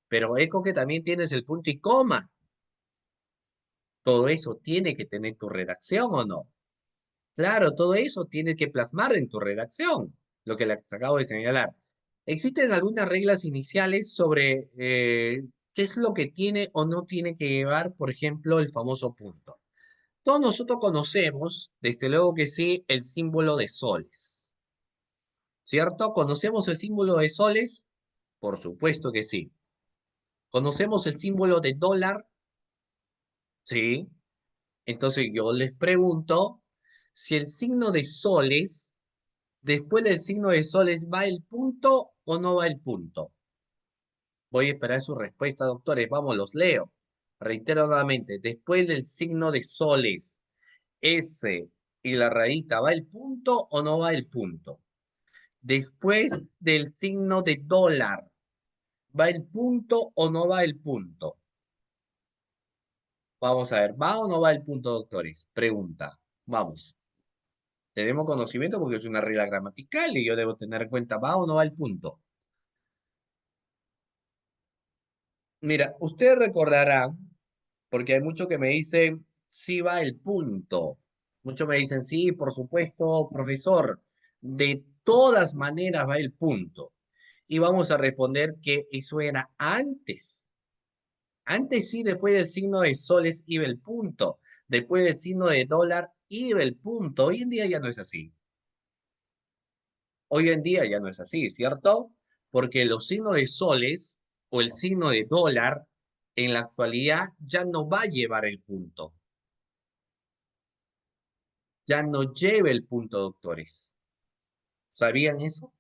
pero eco que también tienes el punto y coma. Todo eso tiene que tener tu redacción, ¿o no? Claro, todo eso tiene que plasmar en tu redacción, lo que les acabo de señalar. ¿Existen algunas reglas iniciales sobre qué es lo que tiene o no tiene que llevar, por ejemplo, el famoso punto? Todos nosotros conocemos, desde luego que sí, el símbolo de soles, ¿cierto? ¿Conocemos el símbolo de soles? Por supuesto que sí. ¿Conocemos el símbolo de dólar? Sí. Entonces yo les pregunto si el signo de soles, después del signo de soles, ¿va el punto o no va el punto? Voy a esperar su respuesta, doctores. Vamos, los leo. Reitero nuevamente, después del signo de soles, S y la rayita, ¿va el punto o no va el punto? Después del signo de dólar, ¿va el punto o no va el punto? Vamos a ver, ¿va o no va el punto, doctores? Pregunta. Vamos. Tenemos conocimiento porque es una regla gramatical y yo debo tener en cuenta, ¿va o no va el punto? Mira, usted recordará, porque hay muchos que me dicen, sí va el punto. Muchos me dicen, sí, por supuesto, profesor, de todas maneras va el punto. Y vamos a responder que eso era antes. Antes sí, después del signo de soles iba el punto. Después del signo de dólar iba el punto. Hoy en día ya no es así. Hoy en día ya no es así, ¿cierto? Porque los signos de soles o el signo de dólar en la actualidad ya no va a llevar el punto. Ya no lleva el punto, doctores. ¿Sabían eso?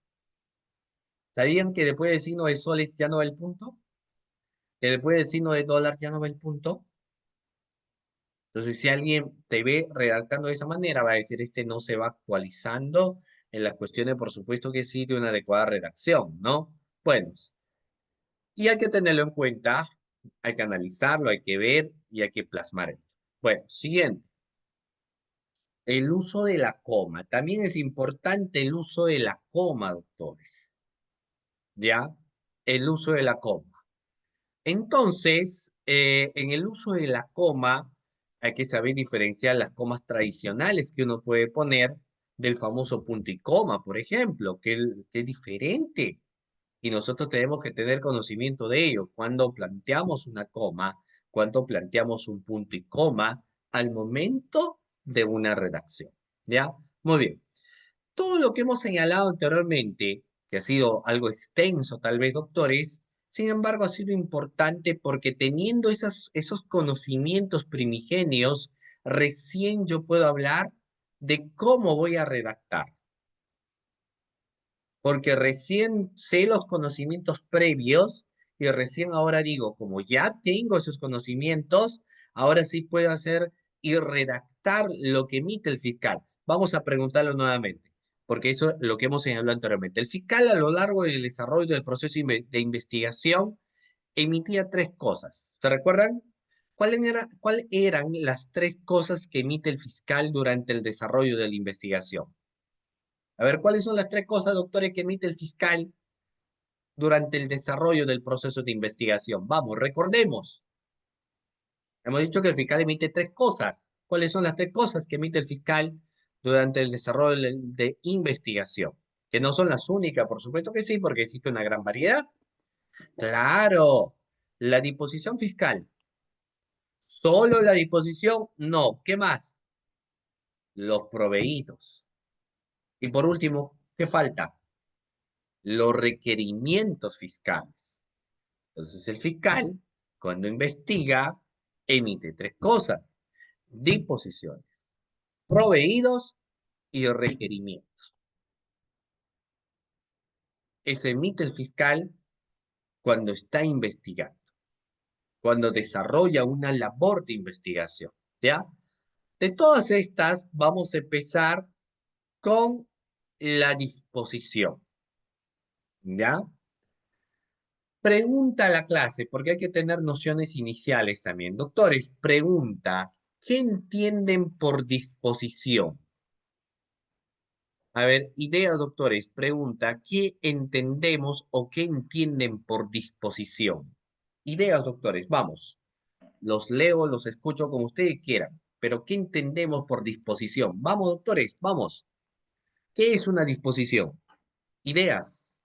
¿Sabían que después del signo de soles ya no va el punto? ¿Que después del signo de dólar ya no va el punto? Entonces, si alguien te ve redactando de esa manera, va a decir, este no se va actualizando en las cuestiones, por supuesto que sí, de una adecuada redacción, ¿no? Bueno, y hay que tenerlo en cuenta, hay que analizarlo, hay que ver y hay que plasmar. Bueno, siguiente, el uso de la coma. También es importante el uso de la coma, doctores. ¿Ya? El uso de la coma. Entonces, en el uso de la coma, hay que saber diferenciar las comas tradicionales que uno puede poner del famoso punto y coma, por ejemplo, que es diferente. Y nosotros tenemos que tener conocimiento de ello. Cuando planteamos una coma, cuando planteamos un punto y coma, al momento de una redacción. ¿Ya? Muy bien. Todo lo que hemos señalado anteriormente, que ha sido algo extenso tal vez, doctores, sin embargo ha sido importante porque teniendo esos conocimientos primigenios, recién yo puedo hablar de cómo voy a redactar. Porque recién sé los conocimientos previos y recién ahora digo, como ya tengo esos conocimientos, ahora sí puedo hacer y redactar lo que emite el fiscal. Vamos a preguntarlo nuevamente, porque eso es lo que hemos señalado anteriormente. El fiscal a lo largo del desarrollo del proceso de investigación emitía tres cosas. ¿Se recuerdan? ¿Cuáles eran las tres cosas que emite el fiscal durante el desarrollo de la investigación? A ver, ¿cuáles son las tres cosas, doctores, que emite el fiscal durante el desarrollo del proceso de investigación? Vamos, recordemos. Hemos dicho que el fiscal emite tres cosas. ¿Cuáles son las tres cosas que emite el fiscal durante el desarrollo de investigación? Que no son las únicas, por supuesto que sí, porque existe una gran variedad. Claro, la disposición fiscal. ¿Solo la disposición? No. ¿Qué más? Los proveídos. Y por último, ¿qué falta? Los requerimientos fiscales. Entonces el fiscal, cuando investiga, emite tres cosas: disposiciones, proveídos y requerimientos. Eso emite el fiscal cuando está investigando, cuando desarrolla una labor de investigación, ¿ya? De todas estas, vamos a empezar con la disposición, ¿ya? Pregunta a la clase, porque hay que tener nociones iniciales también. Doctores, pregunta. ¿Qué entienden por disposición? A ver, ideas, doctores, pregunta, ¿qué entendemos o qué entienden por disposición? Ideas, doctores, vamos. Los leo, los escucho como ustedes quieran, pero ¿qué entendemos por disposición? Vamos, doctores, vamos. ¿Qué es una disposición? Ideas.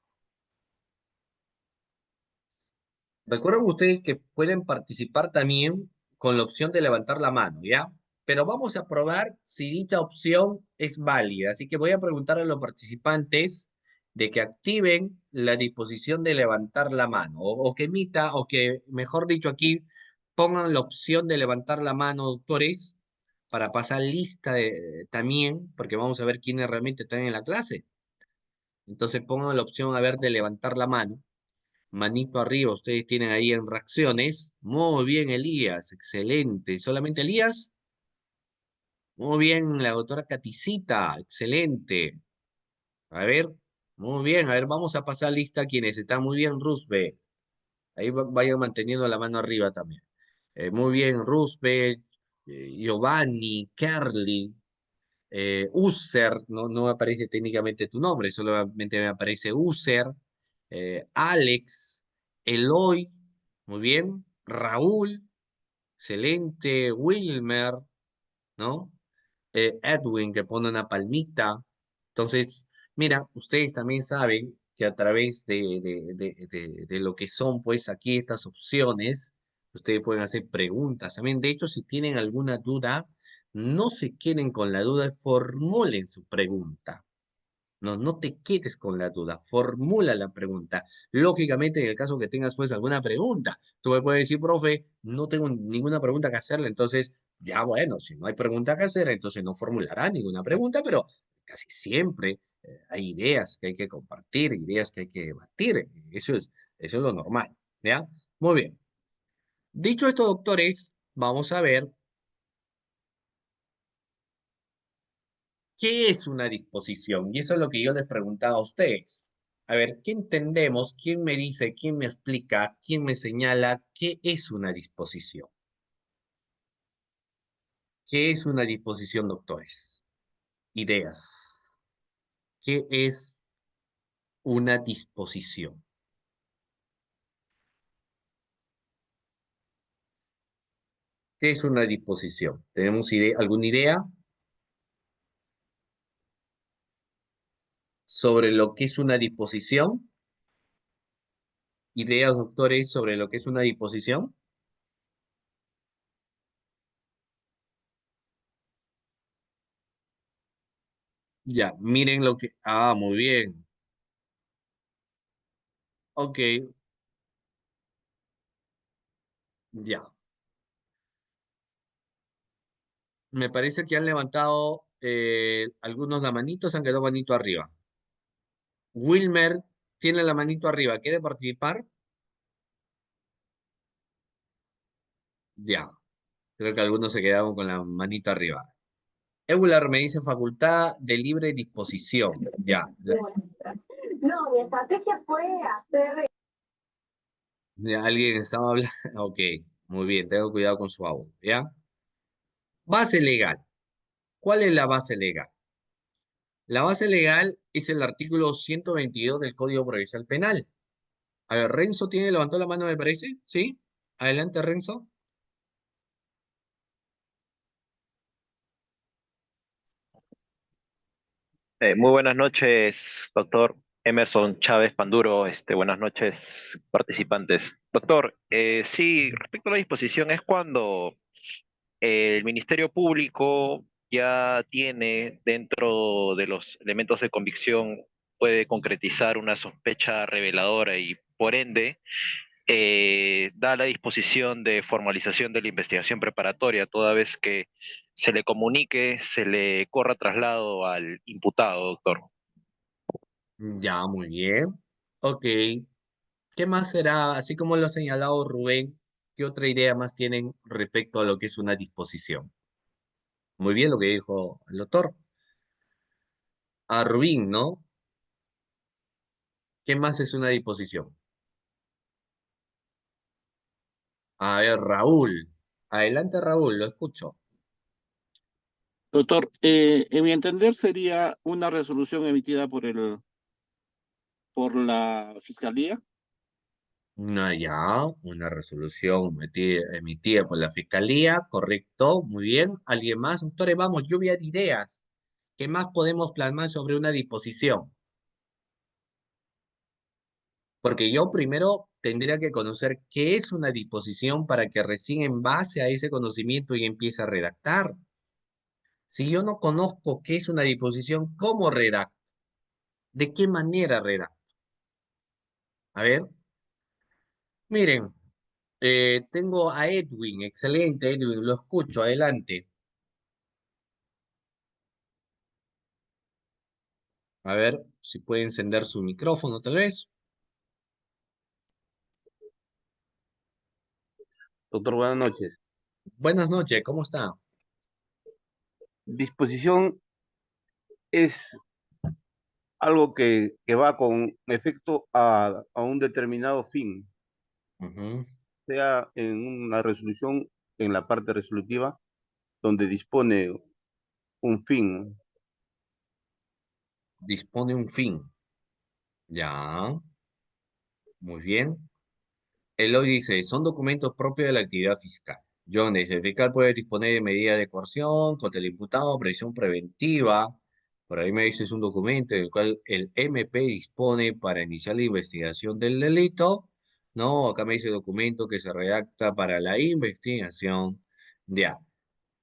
Recuerden ustedes que pueden participar también con la opción de levantar la mano, ¿ya? Pero vamos a probar si dicha opción es válida. Así que voy a preguntar a los participantes de que activen la disposición de levantar la mano, o que emita, o que, mejor dicho, aquí pongan la opción de levantar la mano, doctores, para pasar lista también, porque vamos a ver quiénes realmente están en la clase. Entonces pongan la opción a ver de levantar la mano. Manito arriba, ustedes tienen ahí en reacciones. Muy bien, Elías, excelente. ¿Solamente Elías? Muy bien, la doctora Caticita, excelente. A ver, muy bien, a ver, vamos a pasar lista a quienes están muy bien, Rusbe. Ahí vayan manteniendo la mano arriba también. Muy bien, Rusbe, Giovanni, Carly, User, no me aparece técnicamente tu nombre, solamente me aparece User, Alex, Eloy, muy bien, Raúl, excelente, Wilmer, ¿no? Edwin que pone una palmita. Entonces, mira, ustedes también saben que a través de lo que son, pues aquí estas opciones, ustedes pueden hacer preguntas también. De hecho, si tienen alguna duda, no se queden con la duda, formulen su pregunta. No te quedes con la duda, formula la pregunta. Lógicamente, en el caso que tengas pues alguna pregunta, tú me puedes decir, profe, no tengo ninguna pregunta que hacerle, entonces, ya bueno, si no hay pregunta que hacer, entonces no formulará ninguna pregunta, pero casi siempre hay ideas que hay que compartir, ideas que hay que debatir, eso es lo normal, ¿ya? Muy bien. Dicho esto, doctores, vamos a ver ¿qué es una disposición? Y eso es lo que yo les preguntaba a ustedes. A ver, ¿qué entendemos? ¿Quién me dice? ¿Quién me explica? ¿Quién me señala qué es una disposición? ¿Qué es una disposición, doctores? Ideas. ¿Qué es una disposición? ¿Qué es una disposición? ¿Tenemos alguna idea sobre lo que es una disposición? ¿Ideas, doctores, sobre lo que es una disposición? Ya, miren lo que... Ah, muy bien. Ok, ya. Me parece que han levantado algunos la manito, se han quedado manito arriba. Wilmer tiene la manito arriba. ¿Quiere participar? Ya. Creo que algunos se quedaron con la manito arriba. Euler me dice facultad de libre disposición. Ya. No, mi estrategia fue hacer. Ya, alguien estaba hablando. Ok. Muy bien. Tengo cuidado con su audio. ¿Ya? Base legal. ¿Cuál es la base legal? La base legal es el artículo 122 del Código Procesal Penal. A ver, Renzo tiene levantó la mano, me parece. ¿Sí? Adelante, Renzo. Muy buenas noches, doctor Emerson Chávez Panduro. Buenas noches, participantes. Doctor, sí, respecto a la disposición, es cuando el Ministerio Público ya tiene dentro de los elementos de convicción, puede concretizar una sospecha reveladora y por ende da la disposición de formalización de la investigación preparatoria, toda vez que se le comunique, se le corra traslado al imputado, doctor. Ya, muy bien. Ok. ¿Qué más será? Así como lo ha señalado Rubén, ¿qué otra idea más tienen respecto a lo que es una disposición? Muy bien lo que dijo el doctor. A Rubín, ¿no? ¿Qué más es una disposición? A ver, Raúl. Adelante, Raúl, lo escucho. Doctor, en mi entender sería una resolución emitida por la Fiscalía. Una resolución emitida por la Fiscalía, correcto, muy bien. ¿Alguien más? Doctores, vamos, lluvia de ideas. ¿Qué más podemos plasmar sobre una disposición? Porque yo primero tendría que conocer qué es una disposición para que recién en base a ese conocimiento yo empiece a redactar. Si yo no conozco qué es una disposición, ¿cómo redacto? ¿De qué manera redacto? A ver, miren, tengo a Edwin, excelente Edwin, lo escucho, adelante. A ver si puede encender su micrófono tal vez. Doctor, buenas noches. Buenas noches, ¿cómo está? Disposición es algo que va con efecto a un determinado fin, Ujú. sea en una resolución, en la parte resolutiva, donde dispone un fin. Dispone un fin. Ya, muy bien. Eloy dice, son documentos propios de la actividad fiscal. John dice, el fiscal puede disponer de medidas de coerción contra el imputado, presión preventiva. Por ahí me dice, es un documento en el cual el MP dispone para iniciar la investigación del delito. No, acá me dice documento que se redacta para la investigación. Ya.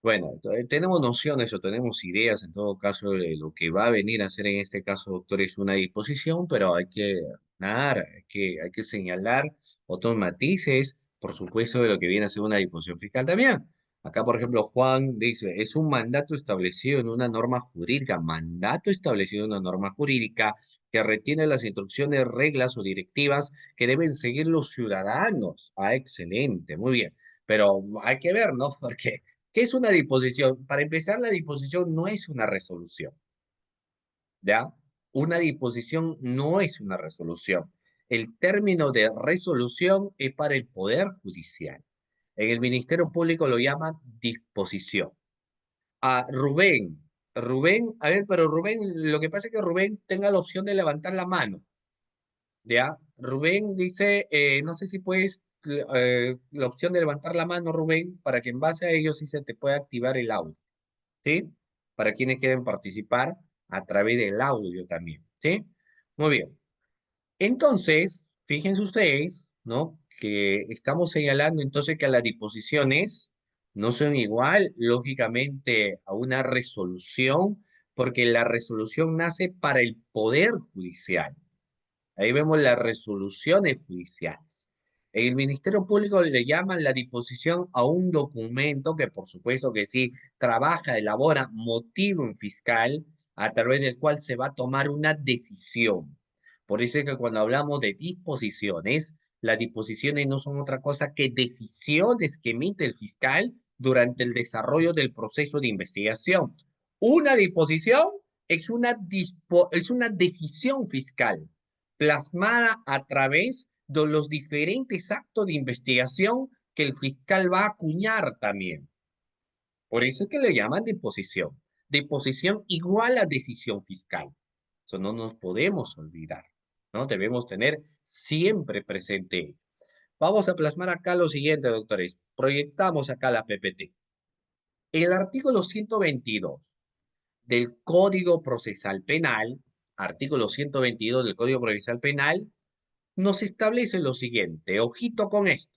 Bueno, tenemos nociones o tenemos ideas en todo caso de lo que va a venir a hacer en este caso, doctor, es una disposición, pero hay que nada, hay que señalar otros matices, por supuesto, de lo que viene a ser una disposición fiscal también. Acá, por ejemplo, Juan dice, es un mandato establecido en una norma jurídica, mandato establecido en una norma jurídica que retiene las instrucciones, reglas o directivas que deben seguir los ciudadanos. Ah, excelente, muy bien. Pero hay que ver, ¿no? Porque ¿qué es una disposición? Para empezar, la disposición no es una resolución, ¿ya? Una disposición no es una resolución. El término de resolución es para el Poder Judicial. En el Ministerio Público lo llaman disposición. A Rubén, a ver, pero Rubén, lo que pasa es que Rubén tenga la opción de levantar la mano, ¿ya? Rubén dice, no sé si puedes, la opción de levantar la mano, Rubén, para que en base a ello sí se te pueda activar el audio. ¿Sí? Para quienes quieren participar a través del audio también, ¿sí? Muy bien. Entonces, fíjense ustedes, ¿no? Que estamos señalando entonces que las disposiciones no son igual, lógicamente, a una resolución, porque la resolución nace para el Poder Judicial. Ahí vemos las resoluciones judiciales. En el Ministerio Público le llaman la disposición a un documento que por supuesto que sí trabaja, elabora motivo en fiscal a través del cual se va a tomar una decisión. Por eso es que cuando hablamos de disposiciones, las disposiciones no son otra cosa que decisiones que emite el fiscal durante el desarrollo del proceso de investigación. Una disposición es una decisión fiscal plasmada a través de los diferentes actos de investigación que el fiscal va a acuñar también. Por eso es que le llaman disposición. Disposición igual a decisión fiscal. Eso no nos podemos olvidar, ¿no? Debemos tener siempre presente. Vamos a plasmar acá lo siguiente, doctores. Proyectamos acá la PPT. El artículo 122 del Código Procesal Penal, artículo 122 del Código Procesal Penal, nos establece lo siguiente, ojito con esto.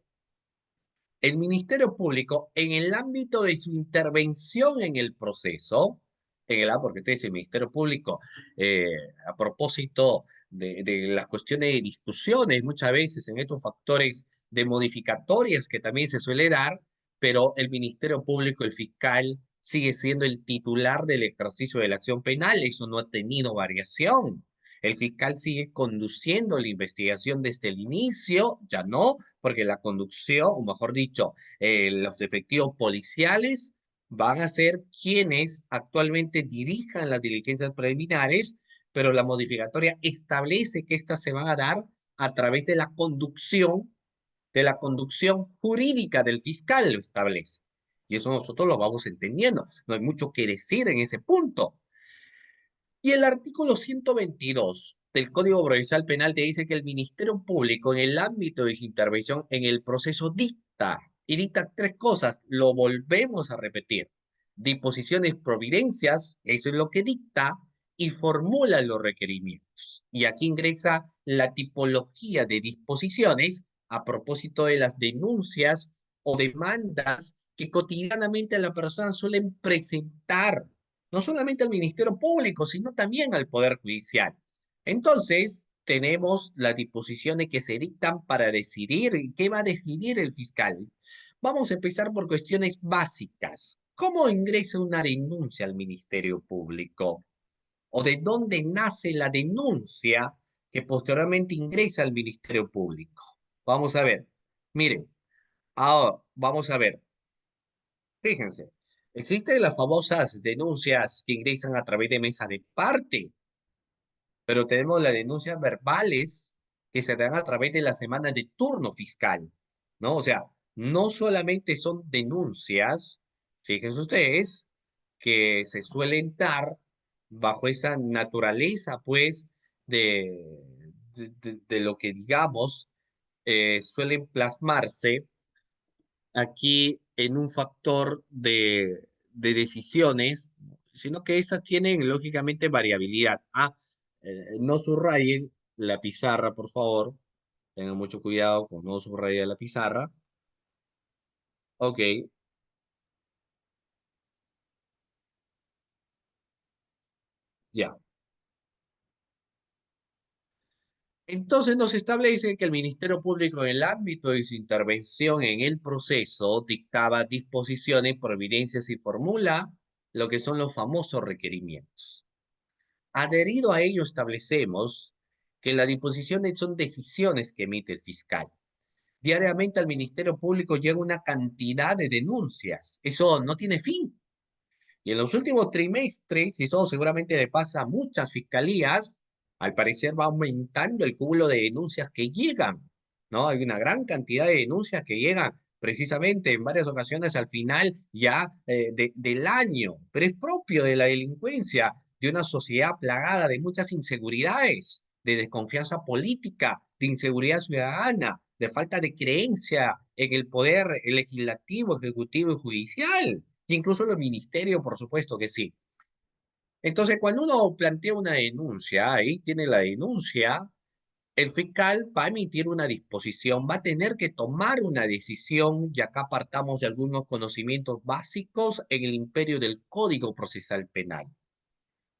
El Ministerio Público, en el ámbito de su intervención en el proceso, porque usted dice el Ministerio Público, eh, a propósito de las cuestiones de discusiones, muchas veces en estos factores de modificatorias que también se suele dar, pero el Ministerio Público, el fiscal, sigue siendo el titular del ejercicio de la acción penal, eso no ha tenido variación. El fiscal sigue conduciendo la investigación desde el inicio, ya no, porque la conducción, o mejor dicho, los efectivos policiales van a ser quienes actualmente dirijan las diligencias preliminares, pero la modificatoria establece que éstas se van a dar a través de la conducción jurídica del fiscal, lo establece. Y eso nosotros lo vamos entendiendo. No hay mucho que decir en ese punto. Y el artículo 122 del Código Procesal Penal te dice que el Ministerio Público en el ámbito de su intervención en el proceso dicta, y dicta tres cosas, lo volvemos a repetir. Disposiciones, providencias, eso es lo que dicta, y formula los requerimientos. Y aquí ingresa la tipología de disposiciones a propósito de las denuncias o demandas que cotidianamente la persona suelen presentar no solamente al Ministerio Público, sino también al Poder Judicial. Entonces, tenemos las disposiciones que se dictan para decidir qué va a decidir el fiscal. Vamos a empezar por cuestiones básicas. ¿Cómo ingresa una denuncia al Ministerio Público? ¿O de dónde nace la denuncia que posteriormente ingresa al Ministerio Público? Vamos a ver. Miren, ahora vamos a ver. Fíjense, existen las famosas denuncias que ingresan a través de mesa de parte, pero tenemos las denuncias verbales que se dan a través de la semana de turno fiscal, ¿no? O sea, no solamente son denuncias, fíjense ustedes, que se suelen dar bajo esa naturaleza, pues, de lo que digamos, suelen plasmarse aquí en un factor de decisiones, sino que estas tienen lógicamente variabilidad. No subrayen la pizarra, por favor. Tengan mucho cuidado con no subrayar la pizarra. Ok, ya. Entonces nos establece que el Ministerio Público en el ámbito de su intervención en el proceso dictaba disposiciones, providencias y formula lo que son los famosos requerimientos. Adherido a ello establecemos que las disposiciones son decisiones que emite el fiscal. Diariamente al Ministerio Público llega una cantidad de denuncias. Eso no tiene fin. Y en los últimos trimestres, y eso seguramente le pasa a muchas fiscalías, al parecer va aumentando el cúmulo de denuncias que llegan, ¿no? Hay una gran cantidad de denuncias que llegan precisamente en varias ocasiones al final ya del año, pero es propio de la delincuencia, de una sociedad plagada de muchas inseguridades, de desconfianza política, de inseguridad ciudadana, de falta de creencia en el poder legislativo, ejecutivo y judicial. Y incluso los ministerios, por supuesto que sí. Entonces, cuando uno plantea una denuncia, ahí tiene la denuncia, el fiscal va a emitir una disposición, va a tener que tomar una decisión, y acá partamos de algunos conocimientos básicos en el imperio del Código Procesal Penal.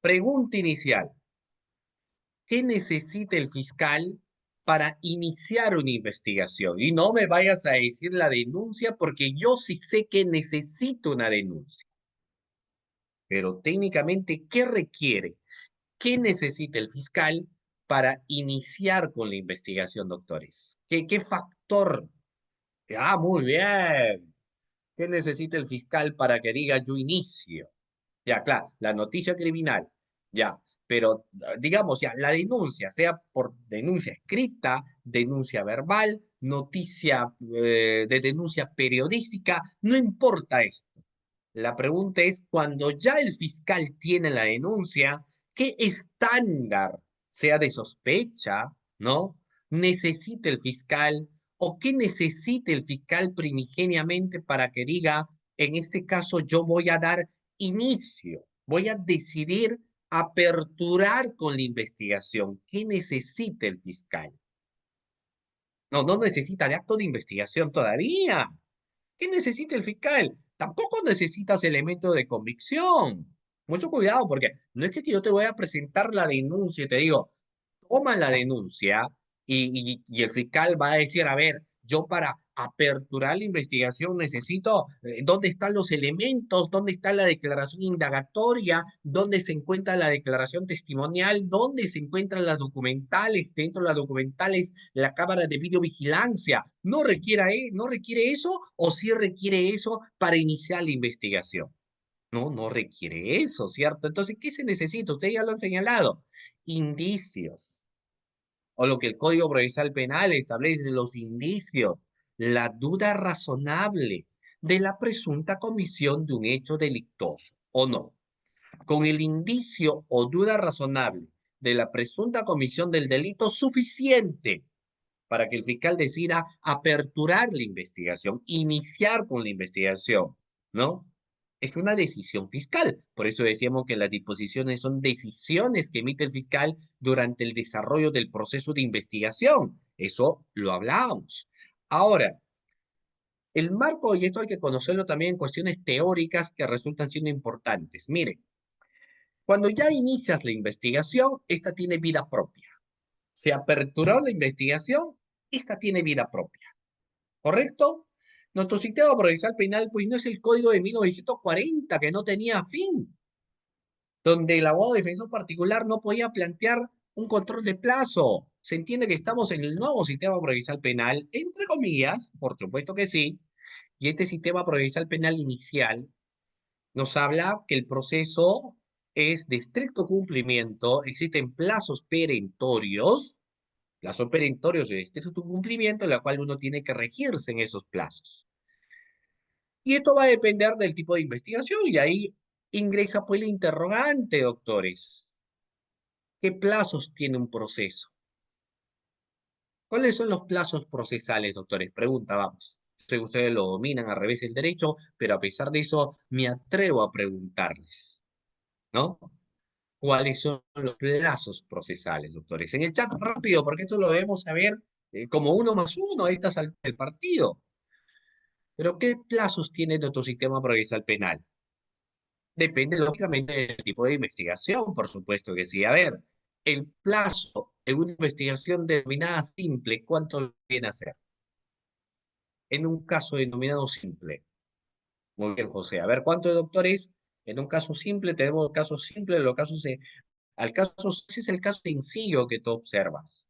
Pregunta inicial. ¿Qué necesita el fiscal para iniciar una investigación? Y no me vayas a decir la denuncia porque yo sí sé que necesito una denuncia. Pero técnicamente, ¿qué requiere? ¿Qué necesita el fiscal para iniciar con la investigación, doctores? ¿Qué factor? Muy bien. ¿Qué necesita el fiscal para que diga yo inicio? Ya, claro, la noticia criminal, ya, pero digamos ya, la denuncia, sea por denuncia escrita, denuncia verbal, noticia de denuncia periodística, no importa esto. La pregunta es, cuando ya el fiscal tiene la denuncia, ¿qué estándar, sea de sospecha, ¿no? Necesita el fiscal o qué necesita el fiscal primigeniamente para que diga, en este caso yo voy a dar inicio, voy a decidir aperturar con la investigación? ¿Qué necesita el fiscal? No, no necesita de acto de investigación todavía. ¿Qué necesita el fiscal? Tampoco necesitas elementos de convicción. Mucho cuidado, porque no es que yo te voy a presentar la denuncia y te digo, toma la denuncia y el fiscal va a decir, a ver, yo para aperturar la investigación necesito, ¿dónde están los elementos? ¿Dónde está la declaración indagatoria? ¿Dónde se encuentra la declaración testimonial? ¿Dónde se encuentran las documentales? Dentro de las documentales, la cámara de videovigilancia. ¿No requiere eso o sí requiere eso para iniciar la investigación? No, no requiere eso, ¿cierto? Entonces, ¿qué se necesita? Ustedes ya lo han señalado. Indicios, o lo que el Código Procesal Penal establece, los indicios, la duda razonable. de la presunta comisión de un hecho delictuoso, ¿o no? Con el indicio o duda razonable de la presunta comisión del delito suficiente para que el fiscal decida aperturar la investigación, iniciar con la investigación, ¿no? Es una decisión fiscal. Por eso decíamos que las disposiciones son decisiones que emite el fiscal durante el desarrollo del proceso de investigación. Eso lo hablábamos. Ahora, el marco, y esto hay que conocerlo también en cuestiones teóricas que resultan siendo importantes. Mire, cuando ya inicias la investigación, esta tiene vida propia. Se aperturó la investigación, esta tiene vida propia. ¿Correcto? Nuestro sistema procesal penal, pues no es el código de 1940 que no tenía fin, donde el abogado defensor particular no podía plantear un control de plazo. Se entiende que estamos en el nuevo sistema procesal penal, entre comillas, por supuesto que sí, y este sistema procesal penal inicial nos habla que el proceso es de estricto cumplimiento, existen plazos perentorios de estricto cumplimiento, en la cual uno tiene que regirse en esos plazos. Y esto va a depender del tipo de investigación, y ahí ingresa pues el interrogante, doctores. ¿Qué plazos tiene un proceso? ¿Cuáles son los plazos procesales, doctores? Pregunta, vamos. Sé que ustedes lo dominan al revés del derecho, pero a pesar de eso me atrevo a preguntarles, ¿no? ¿Cuáles son los plazos procesales, doctores? En el chat rápido, porque esto lo debemos saber como 1+1 a estas alturas del partido. Pero ¿qué plazos tiene nuestro sistema procesal penal? Depende, lógicamente, del tipo de investigación, por supuesto que sí. A ver, el plazo en una investigación denominada simple, ¿cuánto viene a ser? En un caso denominado simple. Muy bien, José. A ver, ¿cuánto de doctores? En un caso simple tenemos casos simples, los casos, al caso, ese es el caso sencillo que tú observas.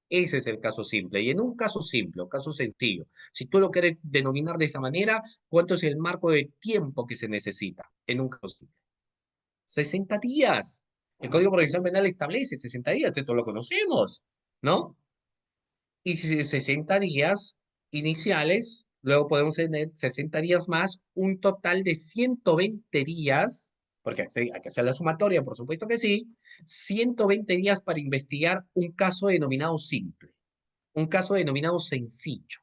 Ese es el caso simple. Y en un caso simple, o caso sencillo, si tú lo quieres denominar de esa manera, ¿cuánto es el marco de tiempo que se necesita en un caso simple? 60 días. El Código Procesal Penal establece 60 días, esto lo conocemos, ¿no? Y si 60 días iniciales, luego podemos tener 60 días más, un total de 120 días, porque hay que hacer la sumatoria, por supuesto que sí, 120 días para investigar un caso denominado simple, un caso denominado sencillo.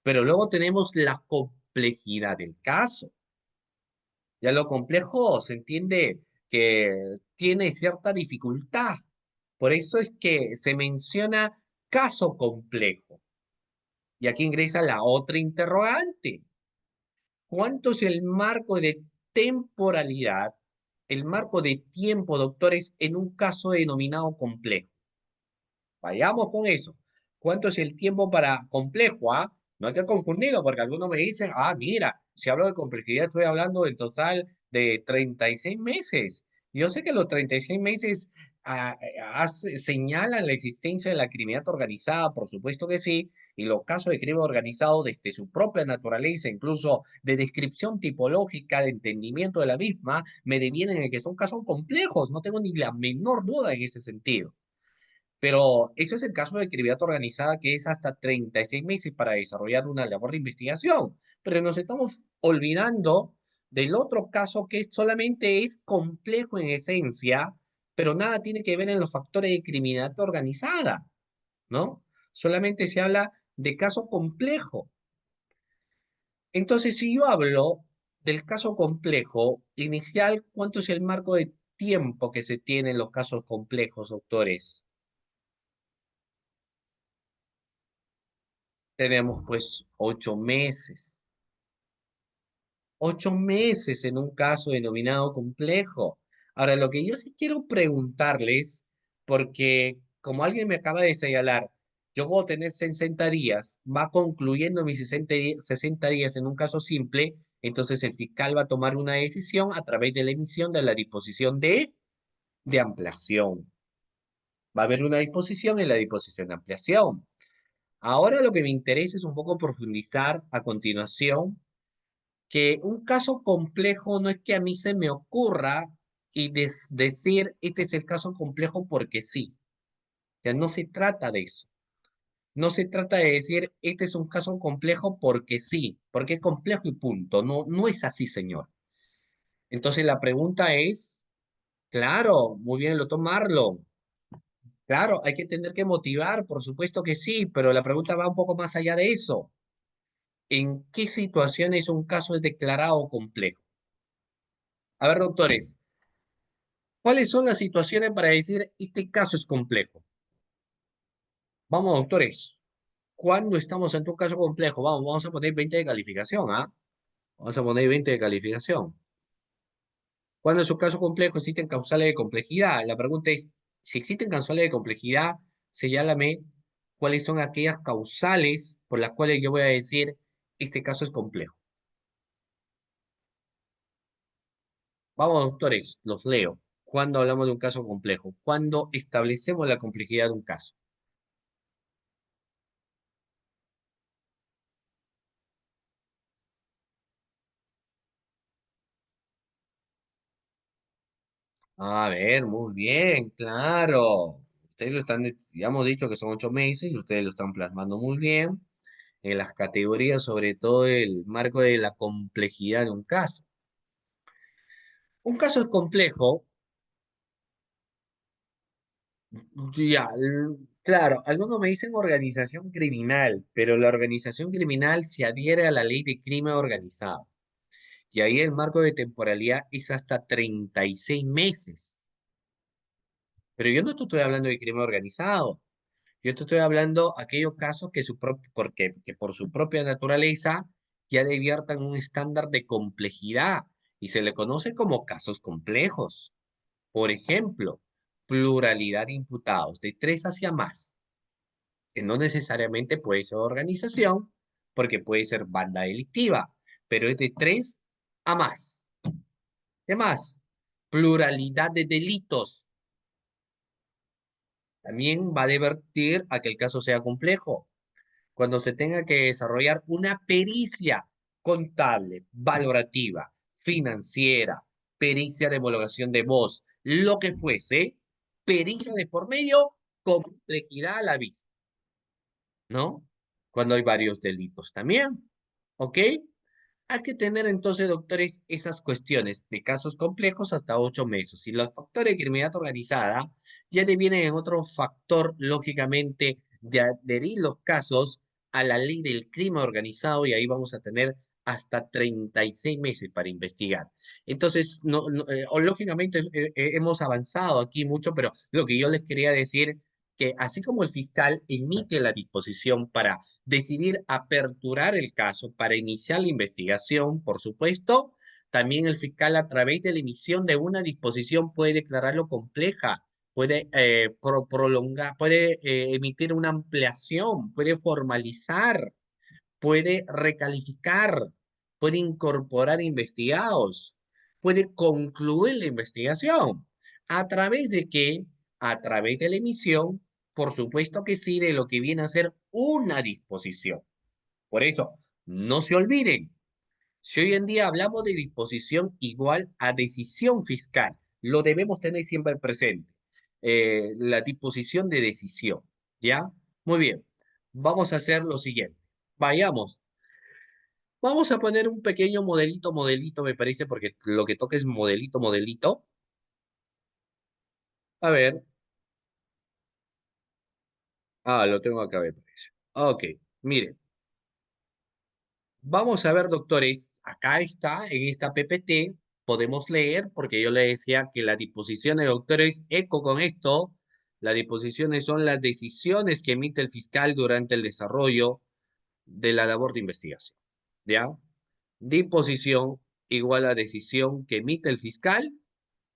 Pero luego tenemos la complejidad del caso. Ya lo complejo se entiende que tiene cierta dificultad. Por eso es que se menciona caso complejo. Y aquí ingresa la otra interrogante. ¿Cuánto es el marco de temporalidad, el marco de tiempo, doctores, en un caso denominado complejo? Vayamos con eso. ¿Cuánto es el tiempo para complejo? ¿Ah? No hay que confundirlo porque algunos me dicen, mira, si hablo de complejidad estoy hablando del total de 36 meses. Yo sé que los 36 meses señalan la existencia de la criminalidad organizada, por supuesto que sí, y los casos de crimen organizado desde su propia naturaleza, incluso de descripción tipológica, de entendimiento de la misma, me devienen en que son casos complejos, no tengo ni la menor duda en ese sentido. Pero eso es el caso de criminalidad organizada, que es hasta 36 meses para desarrollar una labor de investigación. Pero nos estamos olvidando del otro caso que solamente es complejo en esencia, pero nada tiene que ver en los factores de criminalidad organizada, ¿no? Solamente se habla de caso complejo. Entonces, si yo hablo del caso complejo inicial, ¿cuánto es el marco de tiempo que se tiene en los casos complejos, doctores? Tenemos pues 8 meses. 8 meses en un caso denominado complejo. Ahora, lo que yo sí quiero preguntarles, porque como alguien me acaba de señalar, yo puedo tener 60 días, va concluyendo mis 60 días en un caso simple, entonces el fiscal va a tomar una decisión a través de la emisión de la disposición de ampliación. Va a haber una disposición en la disposición de ampliación. Ahora lo que me interesa es un poco profundizar a continuación que un caso complejo no es que a mí se me ocurra y decir, este es el caso complejo porque sí. Ya no se trata de eso. No se trata de decir, este es un caso complejo porque sí, porque es complejo y punto. No, no es así, señor. Entonces la pregunta es, claro, muy bien lo tomarlo. Claro, hay que tener que motivar, por supuesto que sí, pero la pregunta va un poco más allá de eso. ¿En qué situaciones un caso es declarado complejo? A ver, doctores, ¿cuáles son las situaciones para decir este caso es complejo? Vamos, doctores, ¿cuándo estamos ante un caso complejo? Vamos a poner 20 de calificación, ¿ah? Vamos a poner 20 de calificación. ¿Cuándo es un caso complejo? Existen causales de complejidad. La pregunta es, si existen causales de complejidad, señálame cuáles son aquellas causales por las cuales yo voy a decir, este caso es complejo. Vamos, doctores, los leo. ¿Cuándo hablamos de un caso complejo? ¿Cuándo establecemos la complejidad de un caso? A ver, muy bien, claro. Ustedes lo están, ya hemos dicho que son 8 meses y ustedes lo están plasmando muy bien en las categorías, sobre todo el marco de la complejidad de un caso. Un caso es complejo, ya, claro, algunos me dicen organización criminal, pero la organización criminal se adhiere a la ley de crimen organizado. Y ahí el marco de temporalidad es hasta 36 meses. Pero yo no te estoy hablando de crimen organizado. Yo te estoy hablando aquellos casos que por su propia naturaleza ya debiertan un estándar de complejidad y se le conoce como casos complejos. Por ejemplo, pluralidad de imputados, de tres hacia más, que no necesariamente puede ser organización, porque puede ser banda delictiva, pero es de tres a más. ¿Qué más? Pluralidad de delitos. También va a divertir a que el caso sea complejo. Cuando se tenga que desarrollar una pericia contable, valorativa, financiera, pericia de homologación de voz, lo que fuese, pericia de por medio, complejidad a la vista, ¿no? Cuando hay varios delitos también, ¿ok? Hay que tener entonces, doctores, esas cuestiones de casos complejos hasta 8 meses. Y los factores de criminalidad organizada ya devienen en otro factor, lógicamente, de adherir los casos a la ley del crimen organizado y ahí vamos a tener hasta 36 meses para investigar. Entonces, lógicamente hemos avanzado aquí mucho, pero lo que yo les quería decir que así como el fiscal emite la disposición para decidir aperturar el caso para iniciar la investigación, por supuesto. También el fiscal a través de la emisión de una disposición puede declararlo compleja, puede prolongar, puede emitir una ampliación, puede formalizar, puede recalificar, puede incorporar investigados, puede concluir la investigación. ¿A través de qué? A través de la emisión, por supuesto que sí, de lo que viene a ser una disposición. Por eso, no se olviden, si hoy en día hablamos de disposición igual a decisión fiscal, lo debemos tener siempre presente. La disposición de decisión, ¿ya? Muy bien, vamos a hacer lo siguiente. Vayamos. Vamos a poner un pequeño modelito, me parece, porque lo que toca es modelito. A ver, lo tengo acá, me parece. Ok, mire. Vamos a ver, doctores, acá está, en esta PPT, podemos leer, porque yo le decía que las disposiciones, doctores, eco con esto, las disposiciones son las decisiones que emite el fiscal durante el desarrollo de la labor de investigación, ¿ya? Disposición igual a decisión que emite el fiscal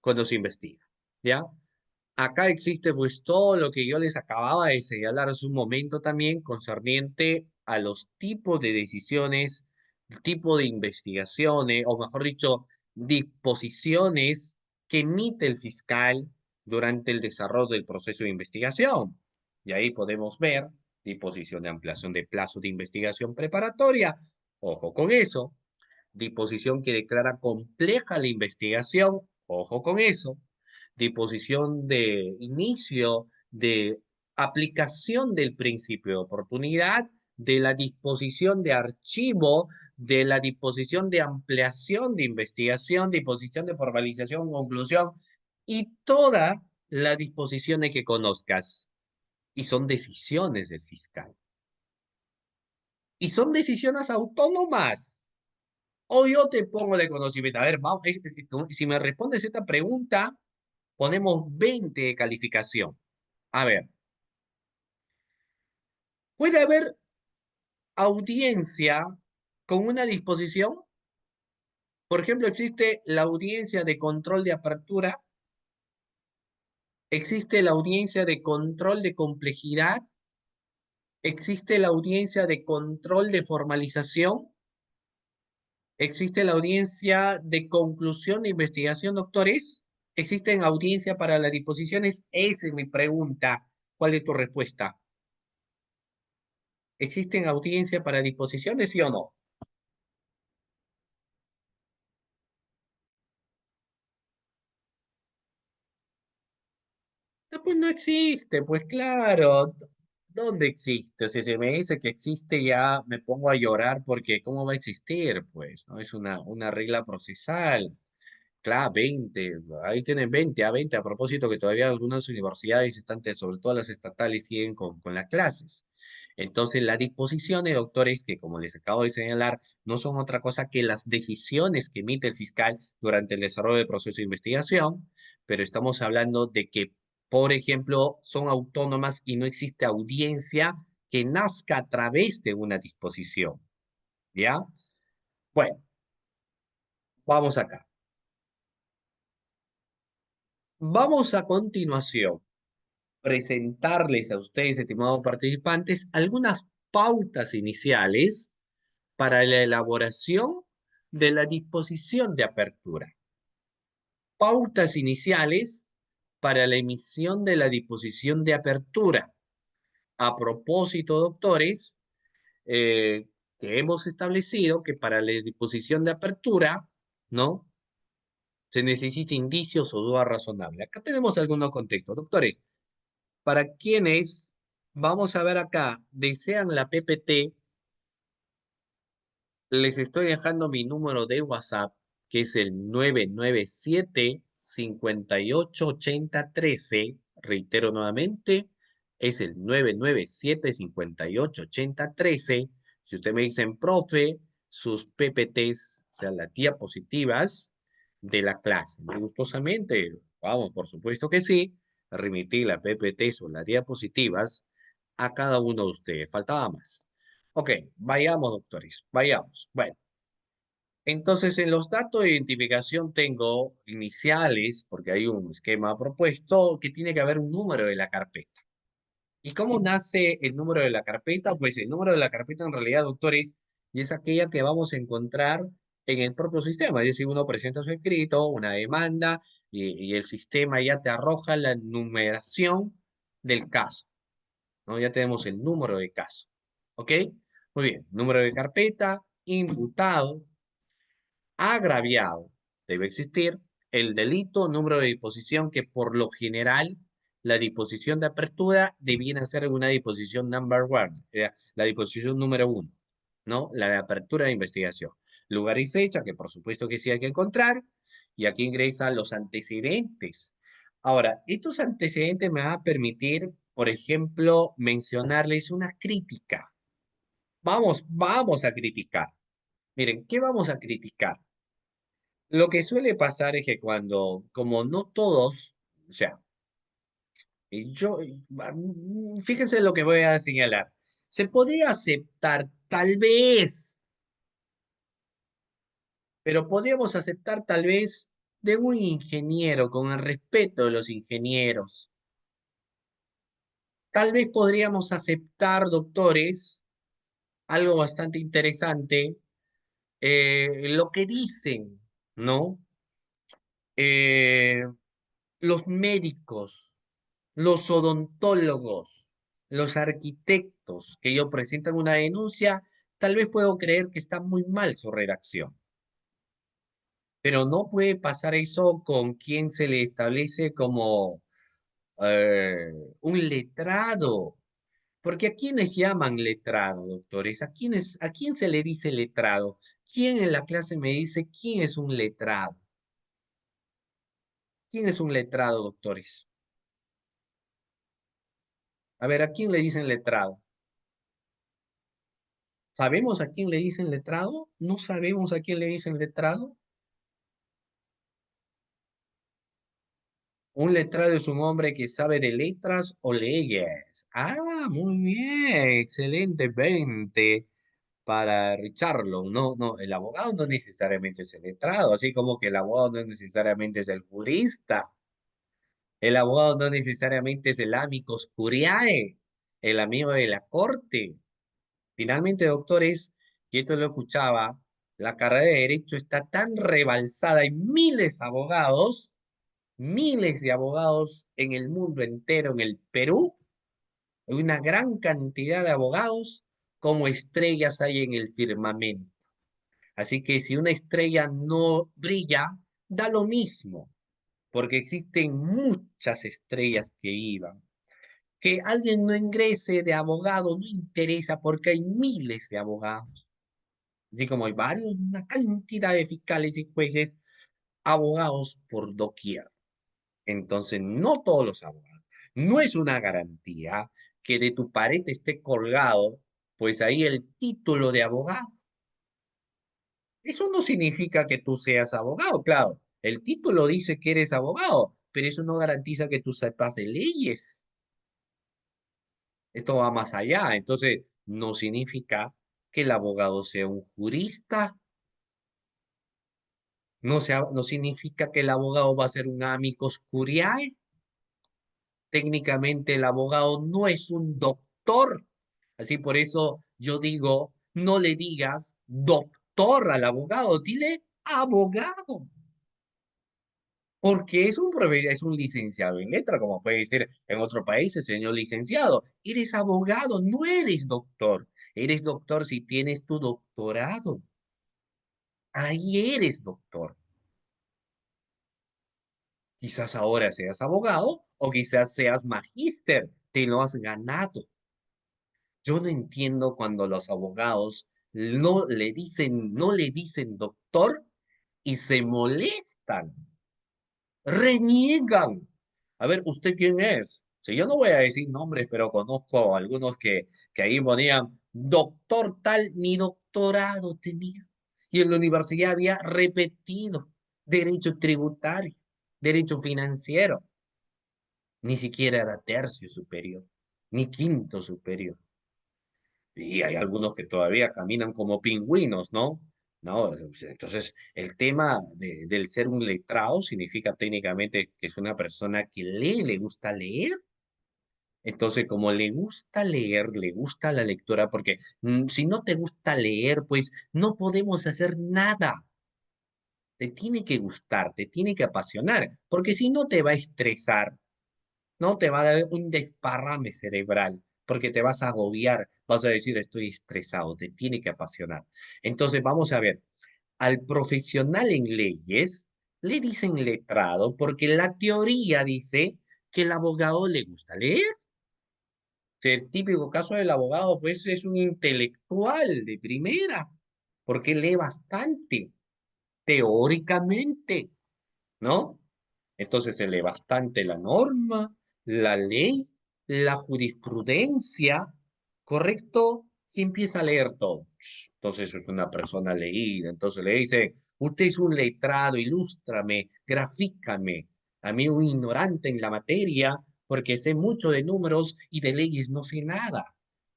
cuando se investiga, ¿ya? Acá existe pues todo lo que yo les acababa de señalar hace un momento también concerniente a los tipos de decisiones, tipo de investigaciones, o mejor dicho, disposiciones que emite el fiscal durante el desarrollo del proceso de investigación. Y ahí podemos ver disposición de ampliación de plazo de investigación preparatoria. Ojo con eso. Disposición que declara compleja la investigación. Ojo con eso. Disposición de inicio de aplicación del principio de oportunidad, de la disposición de archivo, de la disposición de ampliación de investigación, disposición de formalización, conclusión y todas las disposiciones que conozcas. Y son decisiones del fiscal. Y son decisiones autónomas. O yo te pongo de conocimiento. A ver, vamos, si me respondes esta pregunta, ponemos 20 de calificación. A ver, ¿puede haber audiencia con una disposición? Por ejemplo, existe la audiencia de control de apertura, existe la audiencia de control de complejidad, existe la audiencia de control de formalización, existe la audiencia de conclusión de investigación, doctores, existen audiencia para las disposiciones. Esa es mi pregunta. ¿Cuál es tu respuesta? ¿Existen audiencia para disposiciones, sí o no? No, pues no existe, pues claro. ¿Dónde existe? Si se me dice que existe, ya me pongo a llorar porque ¿cómo va a existir? Pues, ¿no? Es una regla procesal. Claro, 20, ahí tienen 20 a 20 a propósito que todavía algunas universidades están, sobre todo las estatales, siguen con las clases. Entonces, las disposiciones, doctores, que como les acabo de señalar, no son otra cosa que las decisiones que emite el fiscal durante el desarrollo del proceso de investigación, pero estamos hablando de que, por ejemplo, son autónomas y no existe audiencia que nazca a través de una disposición. ¿Ya? Bueno, vamos acá. Vamos a continuación presentarles a ustedes, estimados participantes, algunas pautas iniciales para la elaboración de la disposición de apertura. Pautas iniciales para la emisión de la disposición de apertura. A propósito, doctores, que hemos establecido que para la disposición de apertura, ¿no? Se necesita indicios o duda razonable. Acá tenemos algunos contextos. Doctores, para quienes, vamos a ver acá, desean la PPT, les estoy dejando mi número de WhatsApp, que es el 997-588013. Reitero nuevamente, es el 997-588013. Si usted me dicen, profe, sus PPTs, o sea, las diapositivas de la clase, muy gustosamente, vamos, por supuesto que sí, remitir la PPT o las diapositivas a cada uno de ustedes. Faltaba más. Ok, vayamos, doctores, vayamos. Bueno, entonces en los datos de identificación tengo iniciales, porque hay un esquema propuesto que tiene que haber un número de la carpeta. ¿Y cómo nace el número de la carpeta? Pues el número de la carpeta en realidad, doctores, y es aquella que vamos a encontrar en el propio sistema. Es decir, uno presenta su escrito, una demanda, y el sistema ya te arroja la numeración del caso, ¿no? Ya tenemos el número de caso. ¿Ok? Muy bien. Número de carpeta, imputado, agraviado. Debe existir el delito, número de disposición, que por lo general la disposición de apertura debiera ser una disposición number one, la disposición número uno, ¿no? La de apertura de investigación. Lugar y fecha, que por supuesto que sí hay que encontrar, y aquí ingresan los antecedentes. Ahora, estos antecedentes me van a permitir, por ejemplo, mencionarles una crítica. Vamos a criticar. Miren, ¿qué vamos a criticar? Lo que suele pasar es que cuando, como no todos, o sea, fíjense lo que voy a señalar. Se podría aceptar, tal vez, pero podríamos aceptar tal vez de un ingeniero, con el respeto de los ingenieros. Tal vez podríamos aceptar, doctores, algo bastante interesante, lo que dicen, ¿no? Eh, los médicos, los odontólogos, los arquitectos que ellos presentan una denuncia, tal vez puedo creer que está muy mal su redacción. Pero no puede pasar eso con quien se le establece como Eh, un letrado. Porque ¿a quiénes llaman letrado, doctores? ¿A quién se le dice letrado? ¿Quién en la clase me dice quién es un letrado? ¿Quién es un letrado, doctores? A ver, ¿a quién le dicen letrado? ¿Sabemos a quién le dicen letrado? ¿No sabemos a quién le dicen letrado? Un letrado es un hombre que sabe de letras o leyes. Ah, muy bien, excelente, 20 para Richarlo. No, no, el abogado no necesariamente es el letrado, así como que el abogado no necesariamente es el jurista. El abogado no necesariamente es el amicus curiae, el amigo de la corte. Finalmente, doctores, y esto lo escuchaba, la carrera de Derecho está tan rebalsada, hay miles de abogados en el mundo entero, en el Perú, hay una gran cantidad de abogados como estrellas hay en el firmamento. Así que si una estrella no brilla, da lo mismo, porque existen muchas estrellas que iban. Que alguien no ingrese de abogado no interesa porque hay miles de abogados. Así como hay varios, una cantidad de fiscales y jueces, abogados por doquier. Entonces, no todos los abogados. No es una garantía que de tu pared esté colgado, pues ahí el título de abogado. Eso no significa que tú seas abogado, claro. El título dice que eres abogado, pero eso no garantiza que tú sepas de leyes. Esto va más allá. Entonces, no significa que el abogado sea un jurista. No significa que el abogado va a ser un amicus curiae. Técnicamente, el abogado no es un doctor. Así por eso yo digo, no le digas doctor al abogado, dile abogado. Porque es un licenciado en letra, como puede ser en otros países, señor licenciado. Eres abogado, no eres doctor. Eres doctor si tienes tu doctorado. Ahí eres doctor. Quizás ahora seas abogado o quizás seas magíster. Te lo has ganado. Yo no entiendo cuando los abogados no le dicen doctor y se molestan. Reniegan. A ver, ¿usted quién es? Si yo no voy a decir nombres, pero conozco a algunos que ahí ponían doctor tal, ni doctorado tenía. Y en la universidad había repetido derecho tributario, derecho financiero. Ni siquiera era tercio superior, ni quinto superior. Y hay algunos que todavía caminan como pingüinos, ¿no? No, entonces el tema del ser un letrado significa técnicamente que es una persona que lee, le gusta leer. Entonces, como le gusta leer, le gusta la lectura, porque si no te gusta leer, pues no podemos hacer nada. Te tiene que gustar, te tiene que apasionar, porque si no te va a estresar, no te va a dar un desparrame cerebral, porque te vas a agobiar, vas a decir estoy estresado, te tiene que apasionar. Entonces, vamos a ver, al profesional en leyes le dicen letrado porque la teoría dice que el abogado le gusta leer. El típico caso del abogado, pues, es un intelectual de primera, porque lee bastante, teóricamente, ¿no? Entonces se lee bastante la norma, la ley, la jurisprudencia, ¿correcto? Y empieza a leer todo. Entonces es una persona leída. Entonces le dice, usted es un letrado, ilústrame, grafícame. A mí un ignorante en la materia, porque sé mucho de números y de leyes no sé nada.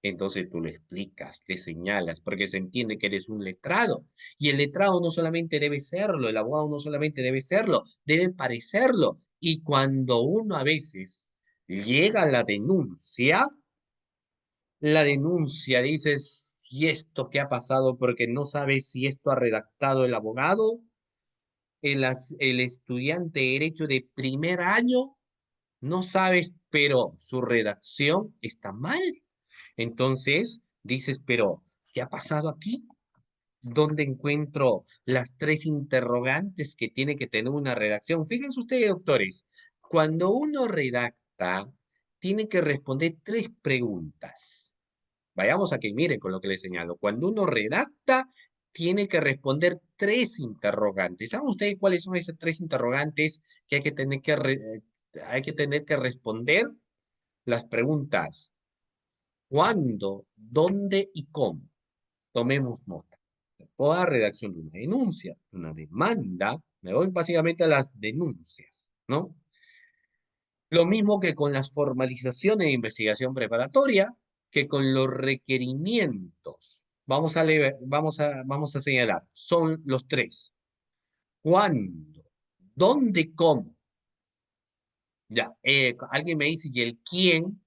Entonces tú le explicas, le señalas, porque se entiende que eres un letrado. Y el letrado no solamente debe serlo, el abogado no solamente debe serlo, debe parecerlo. Y cuando uno a veces llega a la denuncia dices, ¿y esto qué ha pasado? Porque no sabes si esto ha redactado el abogado, el estudiante de derecho de primer año, no sabes, pero su redacción está mal. Entonces dices, pero ¿qué ha pasado aquí? ¿Dónde encuentro las tres interrogantes que tiene que tener una redacción? Fíjense ustedes, doctores, cuando uno redacta redacta, tiene que responder 3 preguntas. Vayamos a que mire con lo que le señalo. Cuando uno redacta, tiene que responder 3 interrogantes. ¿Saben ustedes cuáles son esas 3 interrogantes que hay que tener que, hay que tener que responder? Las preguntas: ¿cuándo, dónde y cómo? Tomemos nota. Toda redacción de una denuncia, una demanda, me voy básicamente a las denuncias, ¿no? Lo mismo que con las formalizaciones de investigación preparatoria, que con los requerimientos. Vamos a señalar, son los 3. ¿Cuándo? ¿Dónde? ¿Cómo? Ya, alguien me dice, ¿y el quién?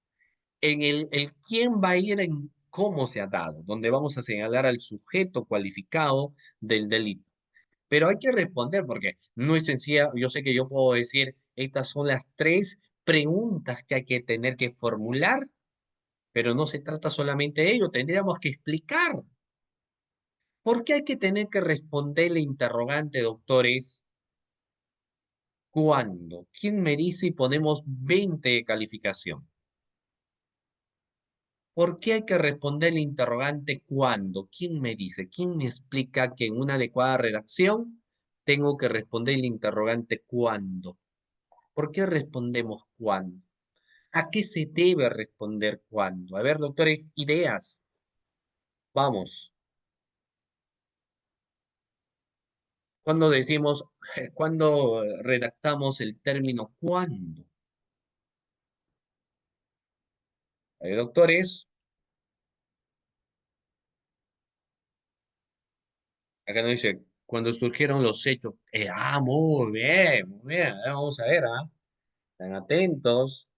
El quién va a ir en cómo se ha dado, donde vamos a señalar al sujeto cualificado del delito. Pero hay que responder porque no es sencilla. Yo sé que yo puedo decir, estas son las 3 preguntas que hay que tener que formular, pero no se trata solamente de ello, tendríamos que explicar. ¿Por qué hay que tener que responderle interrogante, doctores? ¿Cuándo? ¿Quién me dice y ponemos 20 de calificación? ¿Por qué hay que responderle interrogante cuándo? ¿Quién me dice? ¿Quién me explica que en una adecuada redacción tengo que responder el interrogante cuándo? ¿Por qué respondemos cuándo? ¿A qué se debe responder cuándo? A ver, doctores, ideas. Vamos. Cuando decimos, cuando redactamos el término cuándo. A ver, doctores, acá nos dice, cuando surgieron los hechos. Muy bien, muy bien. A ver, vamos a ver, ¿ah? Están atentos.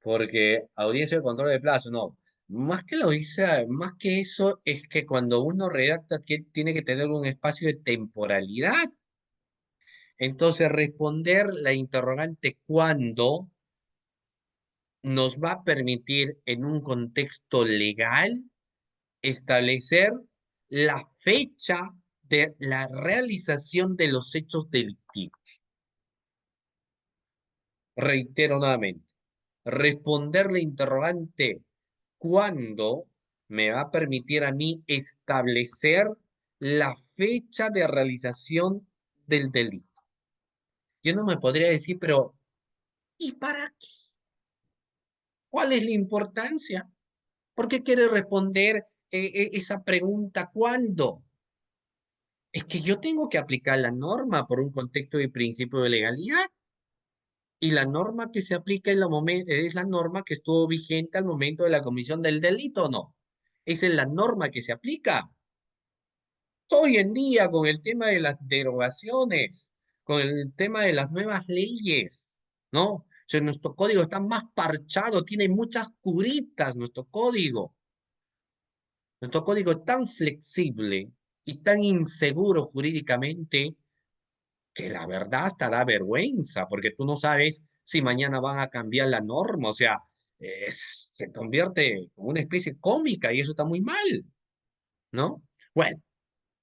Porque audiencia de control de plazo, no. Más que la audiencia, más que eso, es que cuando uno redacta tiene que tener un espacio de temporalidad. Entonces, responder la interrogante ¿cuándo? Nos va a permitir, en un contexto legal, establecer la fecha de la realización de los hechos delictivos. Reitero nuevamente, responder la interrogante ¿cuándo? Me va a permitir a mí establecer la fecha de realización del delito. Yo no me podría decir, pero ¿y para qué? ¿Cuál es la importancia? ¿Por qué quiere responder esa pregunta ¿cuándo? Es que yo tengo que aplicar la norma por un contexto de principio de legalidad. Y la norma que se aplica es la norma que estuvo vigente al momento de la comisión del delito, ¿no? Esa es la norma que se aplica. Hoy en día, con el tema de las derogaciones, con el tema de las nuevas leyes, ¿no? O sea, nuestro código está más parchado, tiene muchas curitas nuestro código. Nuestro código es tan flexible y tan inseguro jurídicamente que la verdad hasta da vergüenza, porque tú no sabes si mañana van a cambiar la norma, o sea, se convierte como una especie cómica y eso está muy mal, ¿no? Bueno,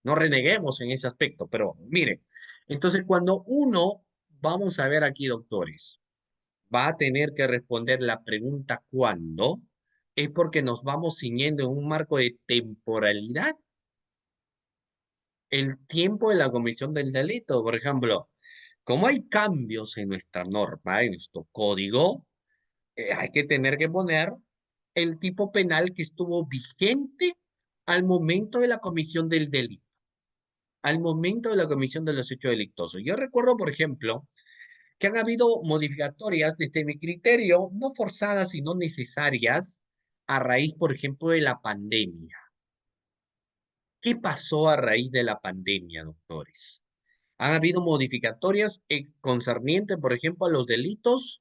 no reneguemos en ese aspecto, pero mire, entonces cuando uno, vamos a ver aquí, doctores, va a tener que responder la pregunta ¿cuándo? Es porque nos vamos ciñendo en un marco de temporalidad. El tiempo de la comisión del delito, por ejemplo, como hay cambios en nuestra norma, en nuestro código, hay que tener que poner el tipo penal que estuvo vigente al momento de la comisión del delito, al momento de la comisión de los hechos delictosos. Yo recuerdo, por ejemplo, que han habido modificatorias desde mi criterio, no forzadas, sino necesarias, a raíz, por ejemplo, de la pandemia. ¿Qué pasó a raíz de la pandemia, doctores? Han habido modificatorias concernientes, por ejemplo, a los delitos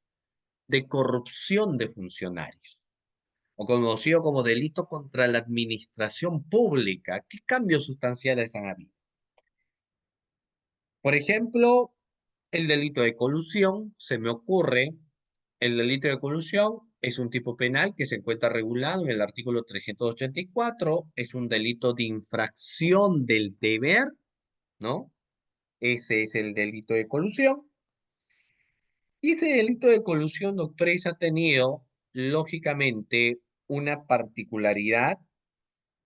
de corrupción de funcionarios, o conocido como delito contra la administración pública. ¿Qué cambios sustanciales han habido? Por ejemplo, el delito de colusión, se me ocurre, el delito de colusión es un tipo penal que se encuentra regulado en el artículo 384, es un delito de infracción del deber, ¿no? Ese es el delito de colusión. Y ese delito de colusión, doctores, ha tenido, lógicamente, una particularidad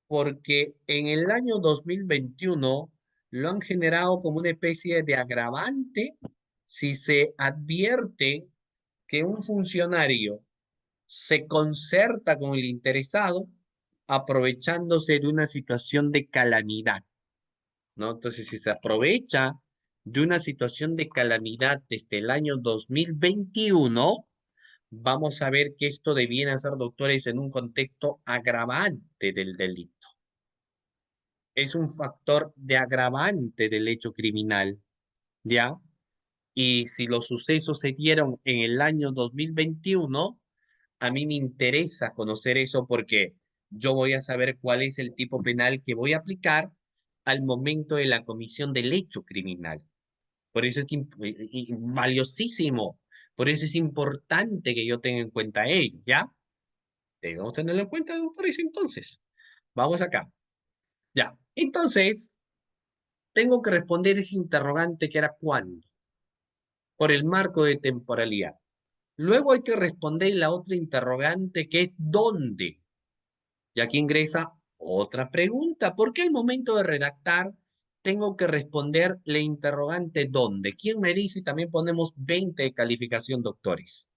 porque en el año 2021 lo han generado como una especie de agravante si se advierte que un funcionario se concerta con el interesado aprovechándose de una situación de calamidad, ¿no? Entonces, si se aprovecha de una situación de calamidad desde el año 2021, vamos a ver que esto debiera ser, doctores, en un contexto agravante del delito. Es un factor de agravante del hecho criminal, ¿ya? Y si los sucesos se dieron en el año 2021, a mí me interesa conocer eso porque yo voy a saber cuál es el tipo penal que voy a aplicar al momento de la comisión del hecho criminal. Por eso es valiosísimo, por eso es importante que yo tenga en cuenta ello, ¿ya? Debemos tenerlo en cuenta, doctores, entonces. Vamos acá. Ya. Entonces, tengo que responder ese interrogante que era ¿cuándo? Por el marco de temporalidad. Luego hay que responder la otra interrogante que es ¿dónde? Y aquí ingresa otra pregunta. ¿Por qué al momento de redactar tengo que responder la interrogante ¿dónde? ¿Quién me dice? También ponemos 20 de calificación, doctores.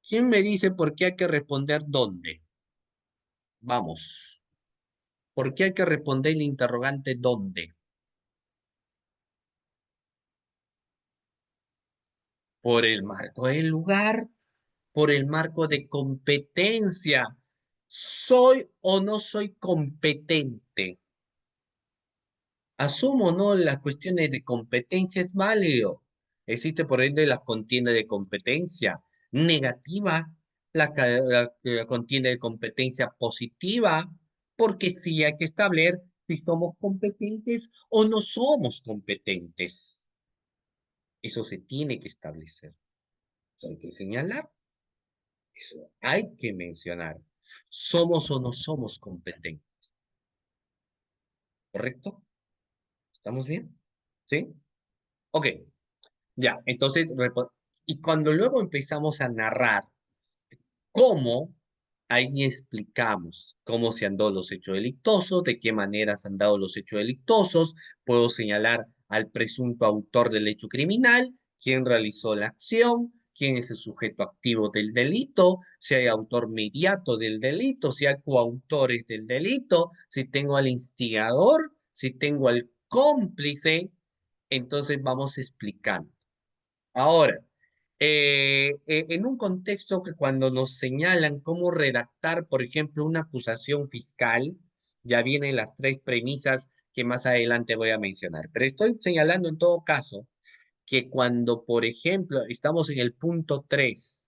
¿Quién me dice por qué hay que responder dónde? Vamos. ¿Por qué hay que responder la interrogante dónde? Por el marco del lugar, por el marco de competencia. ¿Soy o no soy competente? Asumo, ¿no? Las cuestiones de competencia es válido. Existe, por ende, la contienda de competencia negativa, la contienda de competencia positiva, porque sí hay que establecer si somos competentes o no somos competentes. Eso se tiene que establecer. Eso hay que señalar. Eso hay que mencionar. ¿Somos o no somos competentes? ¿Correcto? ¿Estamos bien? ¿Sí? Ok. Ya, entonces, y cuando luego empezamos a narrar cómo, ahí explicamos cómo se han dado los hechos delictosos, de qué manera se han dado los hechos delictosos, puedo señalar al presunto autor del hecho criminal, quién realizó la acción, quién es el sujeto activo del delito, si hay autor mediato del delito, si hay coautores del delito, si tengo al instigador, si tengo al cómplice, entonces vamos explicando. Ahora, en un contexto que cuando nos señalan cómo redactar, por ejemplo, una acusación fiscal, ya vienen las tres premisas que más adelante voy a mencionar. Pero estoy señalando en todo caso que cuando, por ejemplo, estamos en el punto 3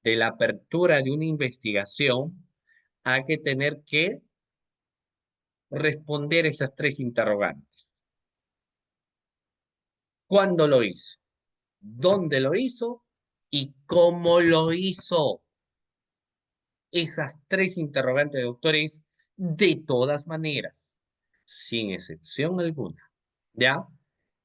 de la apertura de una investigación, hay que tener que responder esas tres interrogantes. ¿Cuándo lo hizo? ¿Dónde lo hizo? ¿Y cómo lo hizo? Esas tres interrogantes, doctores, de todas maneras, sin excepción alguna. ¿Ya?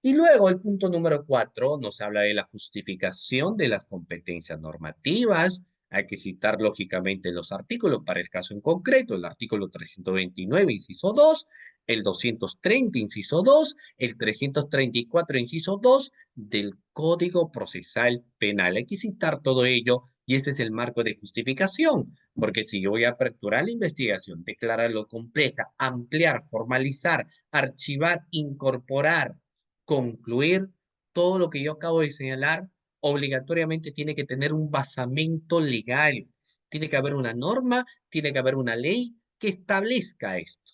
Y luego el punto número 4 nos habla de la justificación de las competencias normativas. Hay que citar lógicamente los artículos para el caso en concreto, el artículo 329, inciso 2, el 230, inciso 2, el 334, inciso 2 del Código Procesal Penal. Hay que citar todo ello y ese es el marco de justificación, porque si yo voy a aperturar la investigación, declararlo compleja, ampliar, formalizar, archivar, incorporar, concluir, todo lo que yo acabo de señalar, obligatoriamente tiene que tener un basamento legal. Tiene que haber una norma, tiene que haber una ley que establezca esto,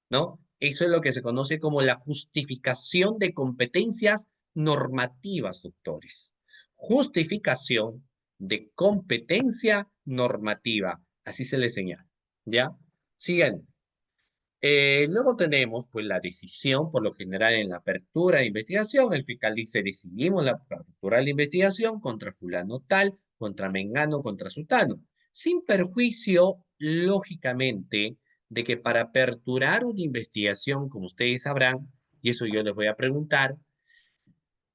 ¿no? Eso es lo que se conoce como la justificación de competencias normativas, doctores. Justificación de competencia normativa, así se le señala, ¿ya? Sigan. Luego tenemos pues la decisión, por lo general en la apertura de investigación, el fiscal dice decidimos la apertura de la investigación contra fulano tal, contra mengano, contra sutano, sin perjuicio, lógicamente, de que para aperturar una investigación, como ustedes sabrán, y eso yo les voy a preguntar,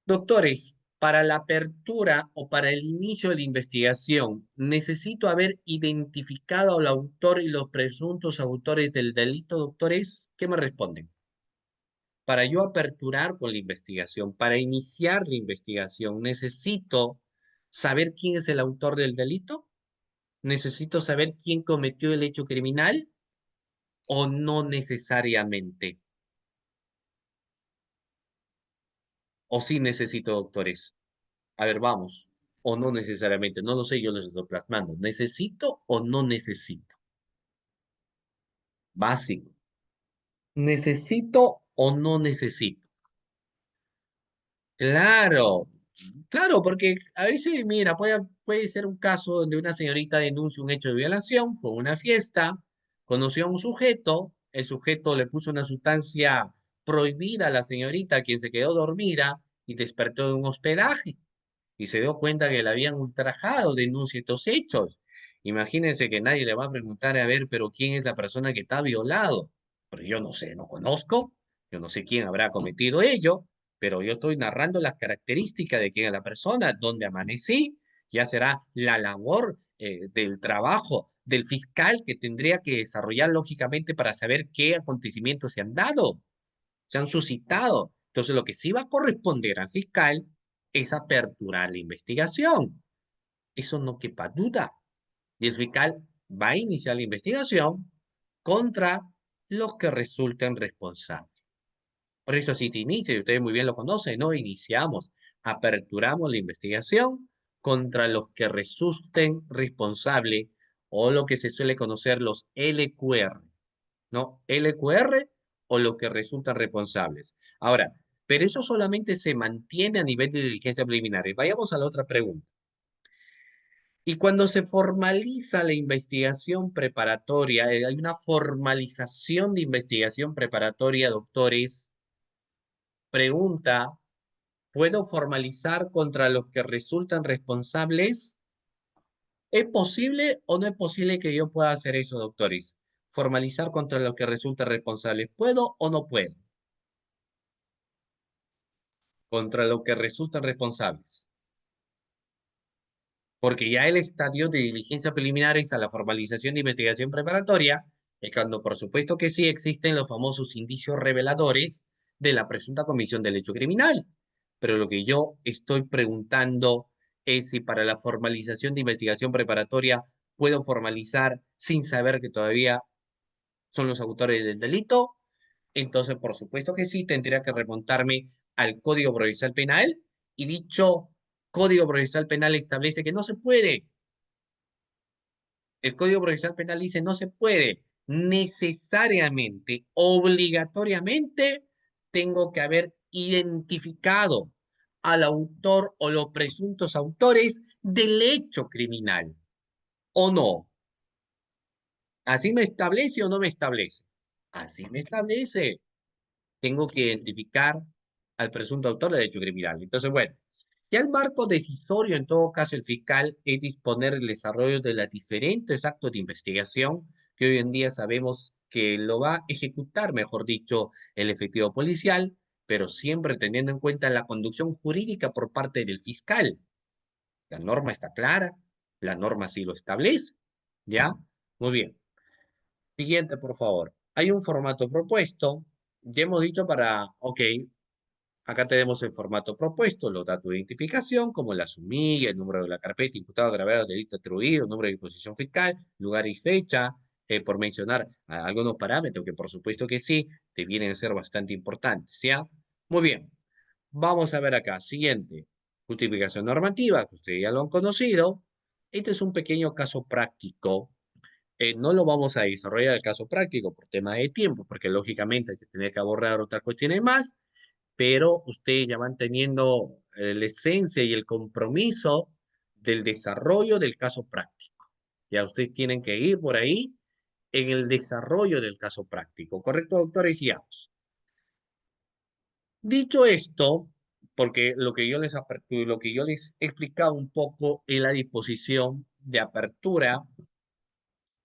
doctores, para la apertura o para el inicio de la investigación, necesito haber identificado al autor y los presuntos autores del delito, doctores. ¿Qué me responden? Para yo aperturar con la investigación, para iniciar la investigación, necesito saber quién es el autor del delito, necesito saber quién cometió el hecho criminal o no necesariamente. O sí necesito, doctores. A ver, vamos. O no necesariamente. No lo sé, yo los estoy plasmando. ¿Necesito o no necesito? Básico. ¿Necesito o no necesito? Claro, claro, porque a veces, mira, puede ser un caso donde una señorita denuncia un hecho de violación, fue a una fiesta, conoció a un sujeto, el sujeto le puso una sustancia prohibida a la señorita, quien se quedó dormida y despertó de un hospedaje y se dio cuenta que la habían ultrajado, denuncia estos hechos. Imagínense que nadie le va a preguntar, a ver, pero ¿quién es la persona que está violado? Pero yo no sé, no conozco, yo no sé quién habrá cometido ello, pero yo estoy narrando las características de quién es la persona, dónde amanecí, ya será la labor del trabajo del fiscal que tendría que desarrollar lógicamente para saber qué acontecimientos se han dado, se han suscitado. Entonces, lo que sí va a corresponder al fiscal es aperturar la investigación. Eso no quepa duda. Y el fiscal va a iniciar la investigación contra los que resulten responsables. Por eso, si te inicia, y ustedes muy bien lo conocen, no iniciamos, aperturamos la investigación contra los que resulten responsables o lo que se suele conocer los LQR, ¿no? LQR o los que resultan responsables. Ahora, pero eso solamente se mantiene a nivel de diligencia preliminar. Vayamos a la otra pregunta. Y cuando se formaliza la investigación preparatoria, hay una formalización de investigación preparatoria, doctores, pregunta, ¿puedo formalizar contra los que resultan responsables? ¿Es posible o no es posible que yo pueda hacer eso, doctores? Formalizar contra los que resultan responsables. ¿Puedo o no puedo? Contra los que resultan responsables. Porque ya el estadio de diligencia preliminares a la formalización de investigación preparatoria es cuando, por supuesto que sí, existen los famosos indicios reveladores de la presunta comisión del hecho criminal. Pero lo que yo estoy preguntando es si para la formalización de investigación preparatoria puedo formalizar sin saber que todavía son los autores del delito. Entonces, por supuesto que sí, tendría que remontarme al Código Procesal Penal y dicho Código Procesal Penal establece que no se puede. El Código Procesal Penal dice no se puede. Necesariamente, obligatoriamente, tengo que haber identificado al autor o los presuntos autores del hecho criminal. ¿O no? ¿Así me establece o no me establece? Así me establece. Tengo que identificar al presunto autor del hecho criminal. Entonces, bueno, ya el marco decisorio, en todo caso, el fiscal, es disponer el desarrollo de los diferentes actos de investigación que hoy en día sabemos que lo va a ejecutar, mejor dicho, el efectivo policial, pero siempre teniendo en cuenta la conducción jurídica por parte del fiscal. La norma está clara, la norma sí lo establece, ¿ya? Muy bien. Siguiente, por favor. Hay un formato propuesto. Ya hemos dicho ok, acá tenemos el formato propuesto, los datos de identificación, como la SUMI, el número de la carpeta, imputado, agravado, delito atribuido, número de disposición fiscal, lugar y fecha, por mencionar algunos parámetros que por supuesto que sí, te vienen a ser bastante importantes, ¿ya? Muy bien, vamos a ver acá, siguiente, justificación normativa, que ustedes ya lo han conocido. Este es un pequeño caso práctico. No lo vamos a desarrollar el caso práctico por tema de tiempo, porque lógicamente hay que tener que abordar otras cuestiones más, pero ustedes ya van teniendo la esencia y el compromiso del desarrollo del caso práctico. Ya ustedes tienen que ir por ahí en el desarrollo del caso práctico. ¿Correcto, doctores? Sigamos. Dicho esto, porque lo que yo les he explicado un poco en la disposición de apertura,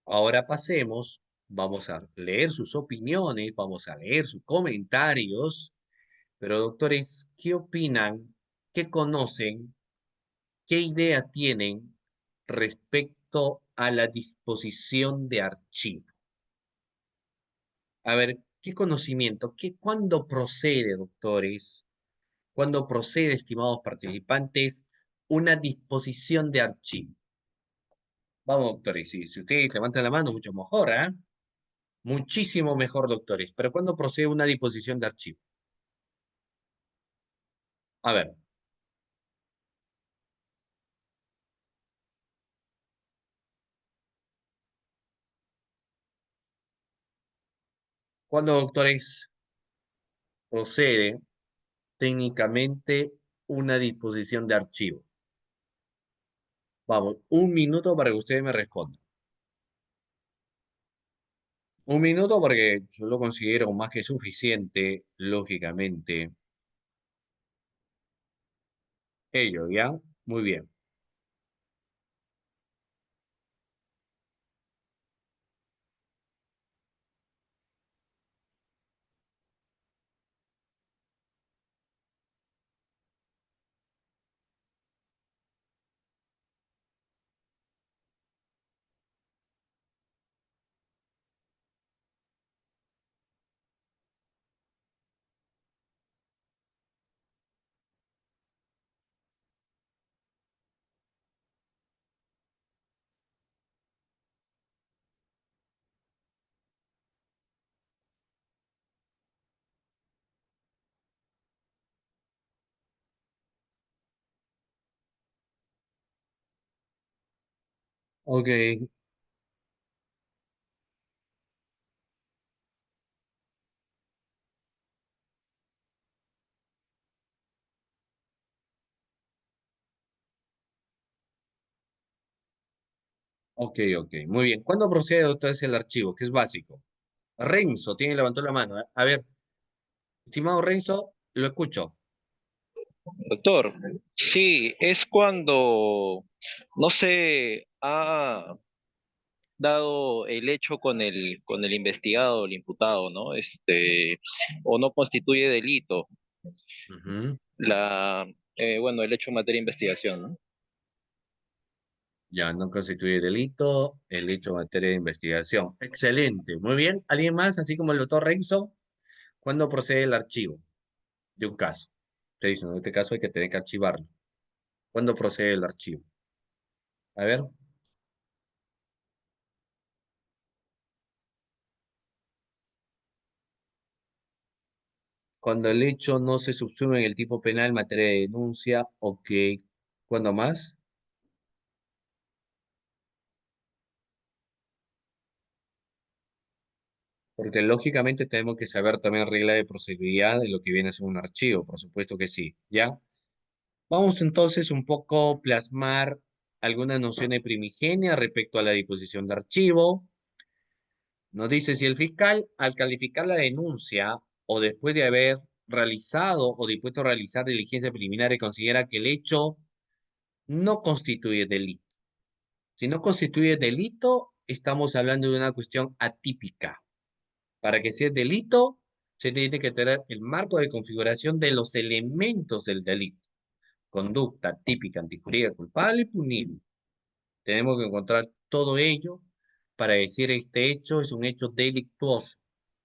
ahora pasemos, vamos a leer sus opiniones, vamos a leer sus comentarios, pero doctores, ¿qué opinan qué conocen, qué idea tienen respecto a la disposición de archivo. A ver, ¿qué conocimiento? ¿Cuándo procede, doctores? ¿Cuándo procede, estimados participantes, una disposición de archivo? Vamos, doctores, si ustedes levantan la mano, mucho mejor, ¿ah? Muchísimo mejor, doctores. Pero ¿cuándo procede una disposición de archivo? A ver, ¿cuándo, doctores, procede técnicamente una disposición de archivo? Vamos, un minuto para que ustedes me respondan. Un minuto porque yo lo considero más que suficiente, lógicamente. Ello, ¿ya? Muy bien. Ok, ok. Muy bien. ¿Cuándo procede entonces el archivo? Que es básico. Renzo, tiene levantó la mano. A ver, estimado Renzo, lo escucho. Doctor, sí, es cuando no se ha dado el hecho con el investigado, el imputado, ¿no? O no constituye delito Ujú. bueno, el hecho en materia de investigación, ¿no? Ya no constituye delito el hecho en materia de investigación. Excelente. Muy bien. ¿Alguien más, así como el doctor Renzo? ¿Cuándo procede el archivo de un caso? Te dice, en este caso hay que tener que archivarlo. ¿Cuándo procede el archivo? A ver. Cuando el hecho no se subsume en el tipo penal en materia de denuncia, ok. ¿Cuándo más? Porque lógicamente tenemos que saber también regla de procedibilidad de lo que viene a ser un archivo, por supuesto que sí, ¿ya? Vamos entonces un poco plasmar algunas nociones primigenias respecto a la disposición de archivo. Nos dice si el fiscal, al calificar la denuncia o después de haber realizado o dispuesto a realizar diligencia preliminar, considera que el hecho no constituye delito. Si no constituye delito, estamos hablando de una cuestión atípica. Para que sea delito, se tiene que tener el marco de configuración de los elementos del delito. Conducta típica, antijurídica, culpable y punible. Tenemos que encontrar todo ello para decir este hecho es un hecho delictuoso.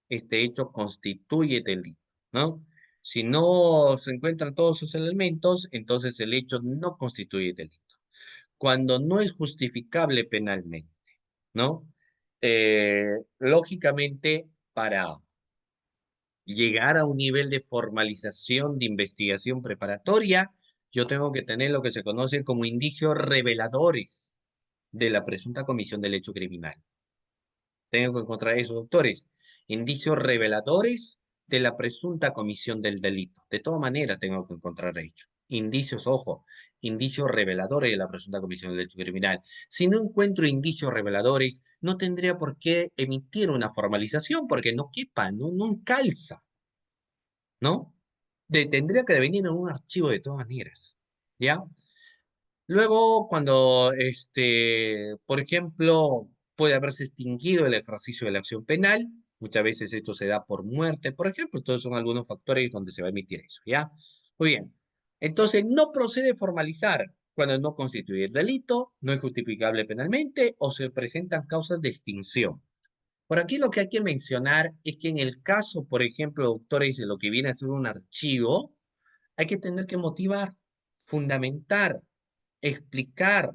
Este hecho constituye delito, ¿no? Si no se encuentran todos esos elementos, entonces el hecho no constituye delito. Cuando no es justificable penalmente, ¿no? Lógicamente, para llegar a un nivel de formalización de investigación preparatoria, yo tengo que tener lo que se conoce como indicios reveladores de la presunta comisión del hecho criminal. Tengo que encontrar esos, doctores, indicios reveladores de la presunta comisión del delito. De todas maneras, tengo que encontrar ellos. Indicios, ojo, indicios reveladores de la presunta comisión del hecho criminal. Si no encuentro indicios reveladores, no tendría por qué emitir una formalización, porque no quepa, no calza, ¿no? Tendría que venir en un archivo de todas maneras, ¿ya? Luego, cuando, por ejemplo, puede haberse extinguido el ejercicio de la acción penal, muchas veces esto se da por muerte, por ejemplo, entonces son algunos factores donde se va a emitir eso, ¿ya? Muy bien. Entonces, no procede formalizar cuando no constituye delito, no es justificable penalmente o se presentan causas de extinción. Por aquí lo que hay que mencionar es que en el caso, por ejemplo, doctores, de lo que viene a ser un archivo, hay que tener que motivar, fundamentar, explicar.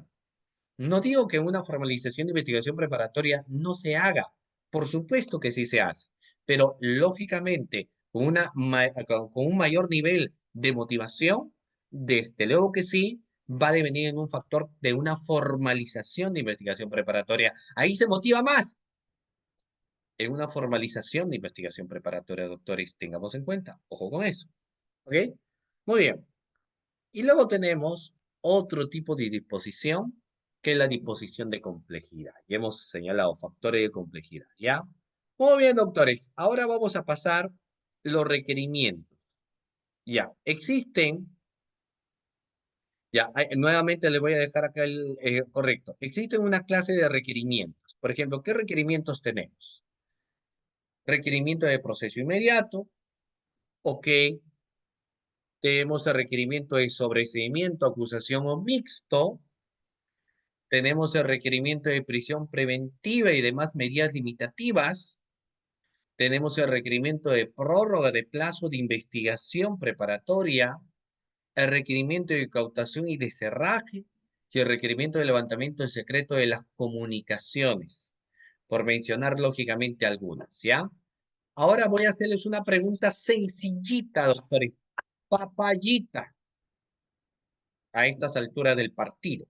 No digo que una formalización de investigación preparatoria no se haga, por supuesto que sí se hace, pero lógicamente con un mayor nivel de motivación, desde luego que sí, va a devenir en un factor de una formalización de investigación preparatoria. Ahí se motiva más en una formalización de investigación preparatoria, doctores, tengamos en cuenta, ojo con eso, ¿ok? Muy bien. Y luego tenemos otro tipo de disposición, que es la disposición de complejidad. Ya hemos señalado factores de complejidad, ¿ya? Muy bien, doctores. Ahora vamos a pasar los requerimientos. Ya, existen, ya, nuevamente les voy a dejar acá el correcto. Existen una clase de requerimientos. Por ejemplo, ¿qué requerimientos tenemos? Requerimiento de proceso inmediato, ok. Tenemos el requerimiento de sobreseimiento, acusación o mixto. Tenemos el requerimiento de prisión preventiva y demás medidas limitativas. Tenemos el requerimiento de prórroga de plazo de investigación preparatoria, el requerimiento de incautación y de cerraje, y el requerimiento de levantamiento del secreto de las comunicaciones, por mencionar lógicamente algunas, ¿ya? Ahora voy a hacerles una pregunta sencillita, doctores, papayita, a estas alturas del partido.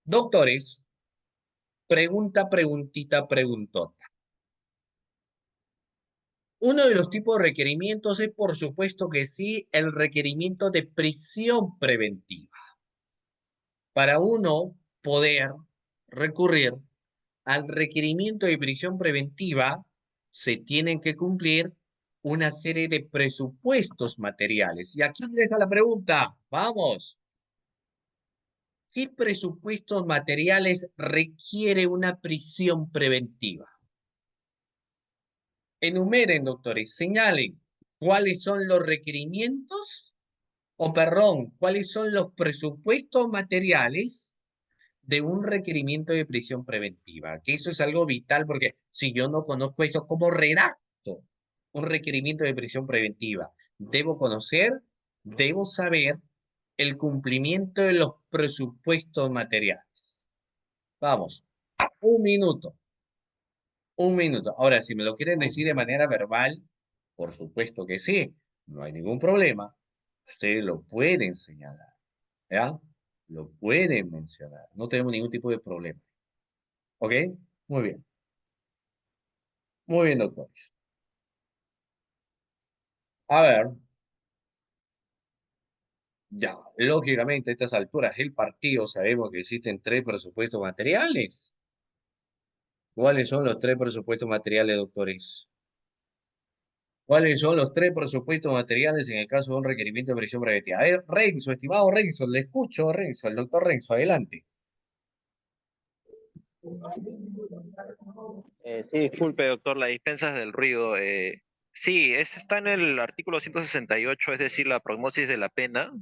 Doctores, preguntita. Uno de los tipos de requerimientos es, por supuesto que sí, el requerimiento de prisión preventiva. Para uno poder recurrir al requerimiento de prisión preventiva, se tienen que cumplir una serie de presupuestos materiales. Y aquí me deja la pregunta, vamos, ¿qué presupuestos materiales requiere una prisión preventiva? Enumeren, doctores, señalen cuáles son los requerimientos, o perdón, cuáles son los presupuestos materiales de un requerimiento de prisión preventiva. Que eso es algo vital porque si yo no conozco eso, ¿cómo redacto un requerimiento de prisión preventiva? Debo conocer, debo saber el cumplimiento de los presupuestos materiales. Vamos, un minuto. Un minuto. Ahora, si me lo quieren decir de manera verbal, por supuesto que sí, no hay ningún problema. Ustedes lo pueden señalar, ¿ya? Lo pueden mencionar. No tenemos ningún tipo de problema. ¿Ok? Muy bien. Muy bien, doctores. A ver, ya, lógicamente a estas alturas del partido sabemos que existen 3 presupuestos materiales. ¿Cuáles son los 3 presupuestos materiales, doctores? ¿Cuáles son los 3 presupuestos materiales en el caso de un requerimiento de prisión preventiva? A ver, Renzo, estimado Renzo, le escucho, Renzo, el doctor Renzo, adelante. Sí, disculpe, doctor, las dispensas del ruido. Sí, está en el artículo 168, es decir, la prognosis de la pena,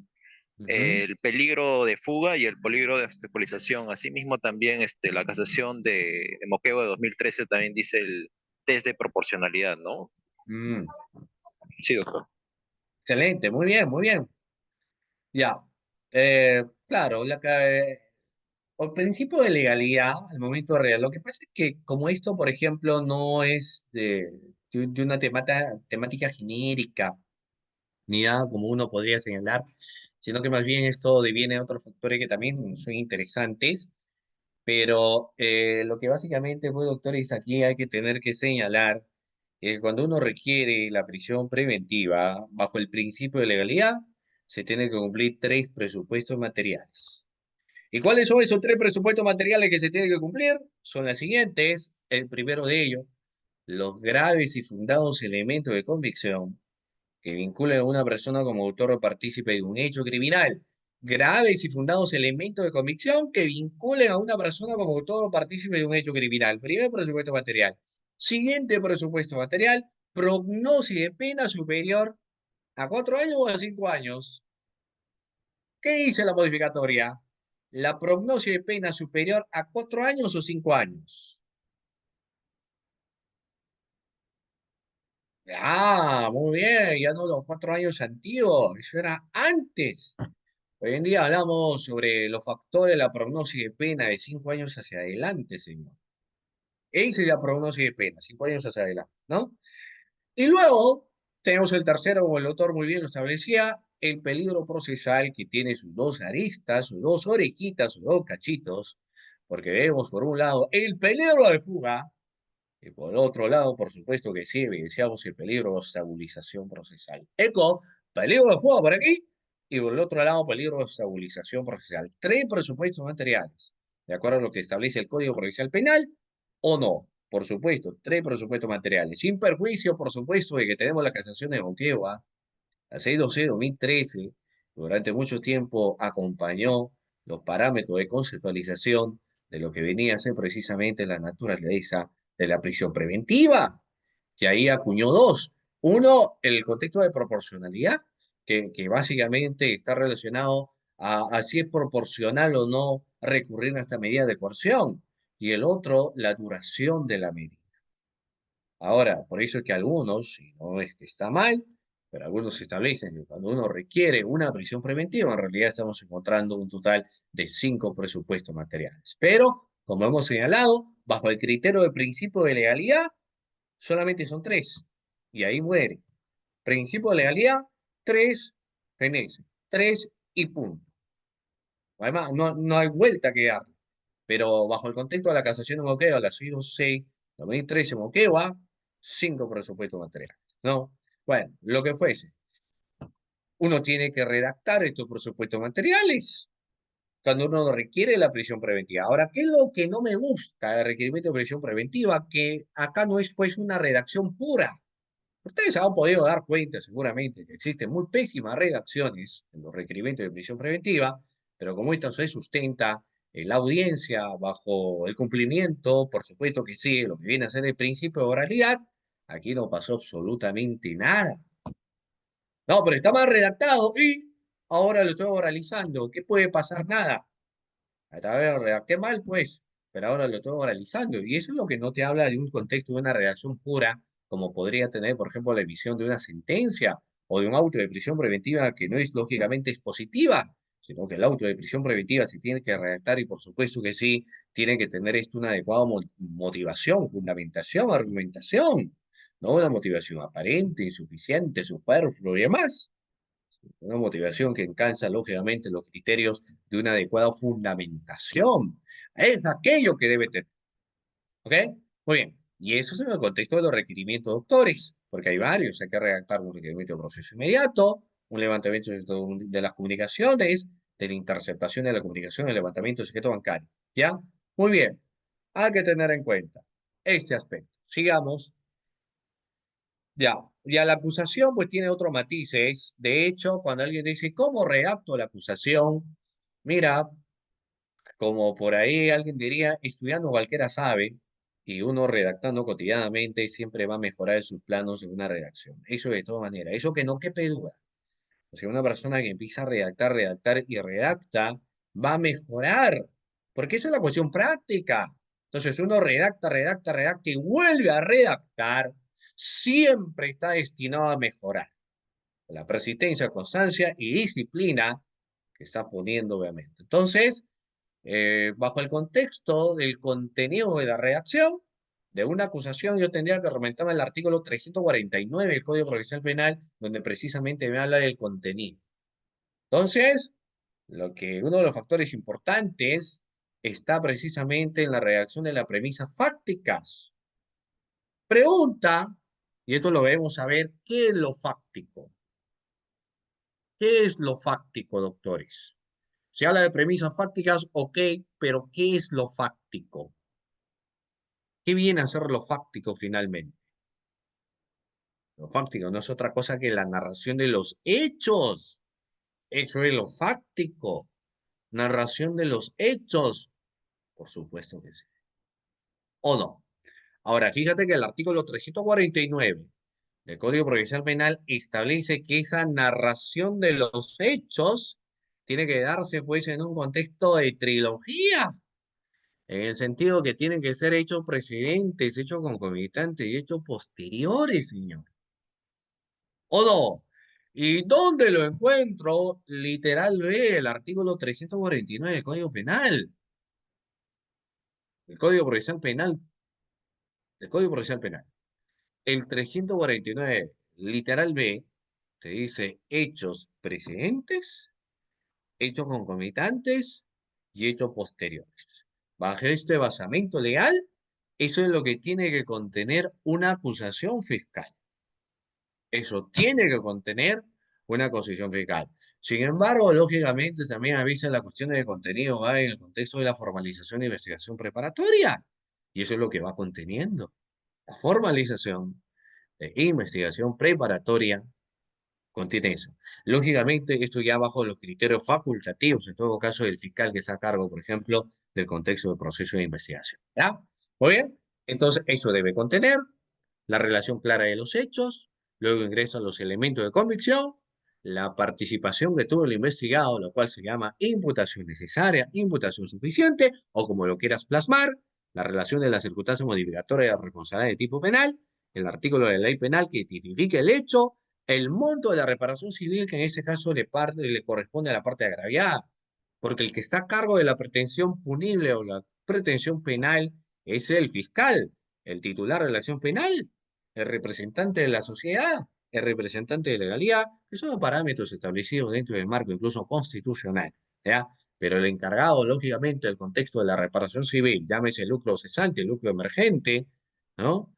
Ujú. el peligro de fuga y el peligro de obstaculización. Asimismo, también la casación de Moquegua de 2013 también dice el test de proporcionalidad, ¿no? Mm, Sí, doctor. excelente, muy bien, muy bien. Ya. Claro, el principio de legalidad al momento real. Lo que pasa es que como esto, por ejemplo, no es de una temática genérica, ni nada como uno podría señalar, sino que más bien esto deviene de otros factores que también son interesantes, pero lo que básicamente, pues, doctores, aquí hay que tener que señalar que cuando uno requiere la prisión preventiva, bajo el principio de legalidad, se tiene que cumplir 3 presupuestos materiales. ¿Y cuáles son esos 3 presupuestos materiales que se tienen que cumplir? Son las siguientes. El primero de ellos, los graves y fundados elementos de convicción que vinculen a una persona como autor o partícipe de un hecho criminal. Graves y fundados elementos de convicción que vinculen a una persona como autor o partícipe de un hecho criminal. Primer presupuesto material. Siguiente presupuesto material, prognosis de pena superior a 4 años o a 5 años. ¿Qué dice la modificatoria? La prognosis de pena superior a 4 años o 5 años. Ah, muy bien, ya no los 4 años antiguos, eso era antes. Hoy en día hablamos sobre los factores de la prognosis de pena de 5 años hacia adelante, señor. Esa es la prognosis de pena, 5 años hacia adelante, ¿no? Y luego tenemos el tercero, como el autor muy bien lo establecía, el peligro procesal que tiene sus dos aristas, sus dos orejitas, sus dos cachitos, porque vemos por un lado el peligro de fuga, y por otro lado, por supuesto que sí, evidenciamos el peligro de estabilización procesal. Eco, peligro de fuga por aquí, y por el otro lado, peligro de estabilización procesal. Tres presupuestos materiales, de acuerdo a lo que establece el Código Procesal Penal, o no. Por supuesto, tres presupuestos materiales, sin perjuicio, por supuesto, de que tenemos la casación de Moquegua, la 612-2013, durante mucho tiempo acompañó los parámetros de conceptualización de lo que venía a ser precisamente la naturaleza de la prisión preventiva, que ahí acuñó dos. Uno, el contexto de proporcionalidad, que básicamente está relacionado a si es proporcional o no recurrir a esta medida de coerción. Y el otro, la duración de la medida. Ahora, por eso es que algunos, y no es que está mal, pero algunos establecen que cuando uno requiere una prisión preventiva, en realidad estamos encontrando un total de 5 presupuestos materiales. Pero, como hemos señalado, bajo el criterio del principio de legalidad, solamente son 3. Y ahí muere. Principio de legalidad, 3, fenece. 3 y punto. Además, no hay vuelta que dar. Pero bajo el contexto de la casación de Moquegua, la 626-2013 Moquegua, 5 presupuestos materiales, ¿no? Bueno, lo que fuese. Uno tiene que redactar estos presupuestos materiales cuando uno requiere la prisión preventiva. Ahora, ¿qué es lo que no me gusta del requerimiento de prisión preventiva? Que acá no es pues una redacción pura. Ustedes se han podido dar cuenta seguramente que existen muy pésimas redacciones en los requerimientos de prisión preventiva, pero como esto se sustenta en la audiencia bajo el cumplimiento, por supuesto que sí, lo que viene a ser el principio de oralidad, aquí no pasó absolutamente nada. No, pero está mal redactado y ahora lo estoy oralizando. ¿Qué puede pasar? Nada. Esta vez lo redacté mal, pues, pero ahora lo estoy oralizando. Y eso es lo que no te habla de un contexto de una redacción pura, como podría tener, por ejemplo, la emisión de una sentencia o de un auto de prisión preventiva que no es lógicamente expositiva, sino que el auto de prisión preventiva se tiene que redactar y por supuesto que sí, tiene que tener esto una adecuada motivación, fundamentación, argumentación, no una motivación aparente, insuficiente, superflua y demás. Una motivación que alcanza, lógicamente, los criterios de una adecuada fundamentación. Es aquello que debe tener. ¿Ok? Muy bien. Y eso es en el contexto de los requerimientos de doctores, porque hay varios. Hay que redactar un requerimiento de proceso inmediato, un levantamiento de las comunicaciones, de la interceptación de la comunicación, el levantamiento del secreto bancario. ¿Ya? Muy bien. Hay que tener en cuenta este aspecto. Sigamos. Ya la acusación pues tiene otros matices. De hecho, cuando alguien dice, ¿cómo redacto la acusación? Mira, como por ahí alguien diría, estudiando cualquiera sabe, y uno redactando cotidianamente siempre va a mejorar sus planos en una redacción. Eso de todas maneras, eso que no quepe duda. O sea, una persona que empieza a redactar, redactar y redacta, va a mejorar, porque esa es la cuestión práctica. Entonces, uno redacta, redacta, redacta y vuelve a redactar, siempre está destinado a mejorar. La persistencia, constancia y disciplina que está poniendo, obviamente. Entonces, bajo el contexto del contenido de la redacción de una acusación, yo tendría que remontarme al artículo 349 del Código Procesal Penal, donde precisamente me habla del contenido. Entonces, uno de los factores importantes está precisamente en la redacción de las premisas fácticas. Pregunta, y esto lo debemos saber, ¿qué es lo fáctico? ¿Qué es lo fáctico, doctores? Se habla de premisas fácticas, ok, pero ¿qué es lo fáctico? ¿Qué viene a ser lo fáctico finalmente? Lo fáctico no es otra cosa que la narración de los hechos. Eso es lo fáctico. Narración de los hechos. Por supuesto que sí. ¿O no? Ahora, fíjate que el artículo 349 del Código Procesal Penal establece que esa narración de los hechos tiene que darse pues en un contexto de trilogía, en el sentido que tienen que ser hechos precedentes, hechos concomitantes y hechos posteriores, señor. ¿O no? ¿Y dónde lo encuentro? Literal B, el artículo 349 del Código Penal. El Código Procesal Penal. El Código Procesal Penal. El 349, literal B, te dice hechos precedentes, hechos concomitantes y hechos posteriores. Bajo este basamento legal, eso es lo que tiene que contener una acusación fiscal. Eso tiene que contener una acusación fiscal. Sin embargo, lógicamente, también avisa la cuestión de contenido va en el contexto de la formalización de investigación preparatoria. Y eso es lo que va conteniendo. La formalización de investigación preparatoria contiene eso. Lógicamente, esto ya bajo los criterios facultativos, en todo caso, del fiscal que está a cargo, por ejemplo, del contexto del proceso de investigación. ¿Ya? Muy bien. Entonces, eso debe contener la relación clara de los hechos, luego ingresan los elementos de convicción, la participación que tuvo el investigado, lo cual se llama imputación necesaria, imputación suficiente, o como lo quieras plasmar, la relación de las circunstancias modificatorias de la responsabilidad de tipo penal, el artículo de la ley penal que tipifica el hecho, el monto de la reparación civil que en ese caso le corresponde a la parte agraviada, porque el que está a cargo de la pretensión punible o la pretensión penal es el fiscal, el titular de la acción penal, el representante de la sociedad, el representante de legalidad, que son los parámetros establecidos dentro del marco incluso constitucional, ¿ya? Pero el encargado, lógicamente, del contexto de la reparación civil, llámese lucro cesante, lucro emergente, ¿no?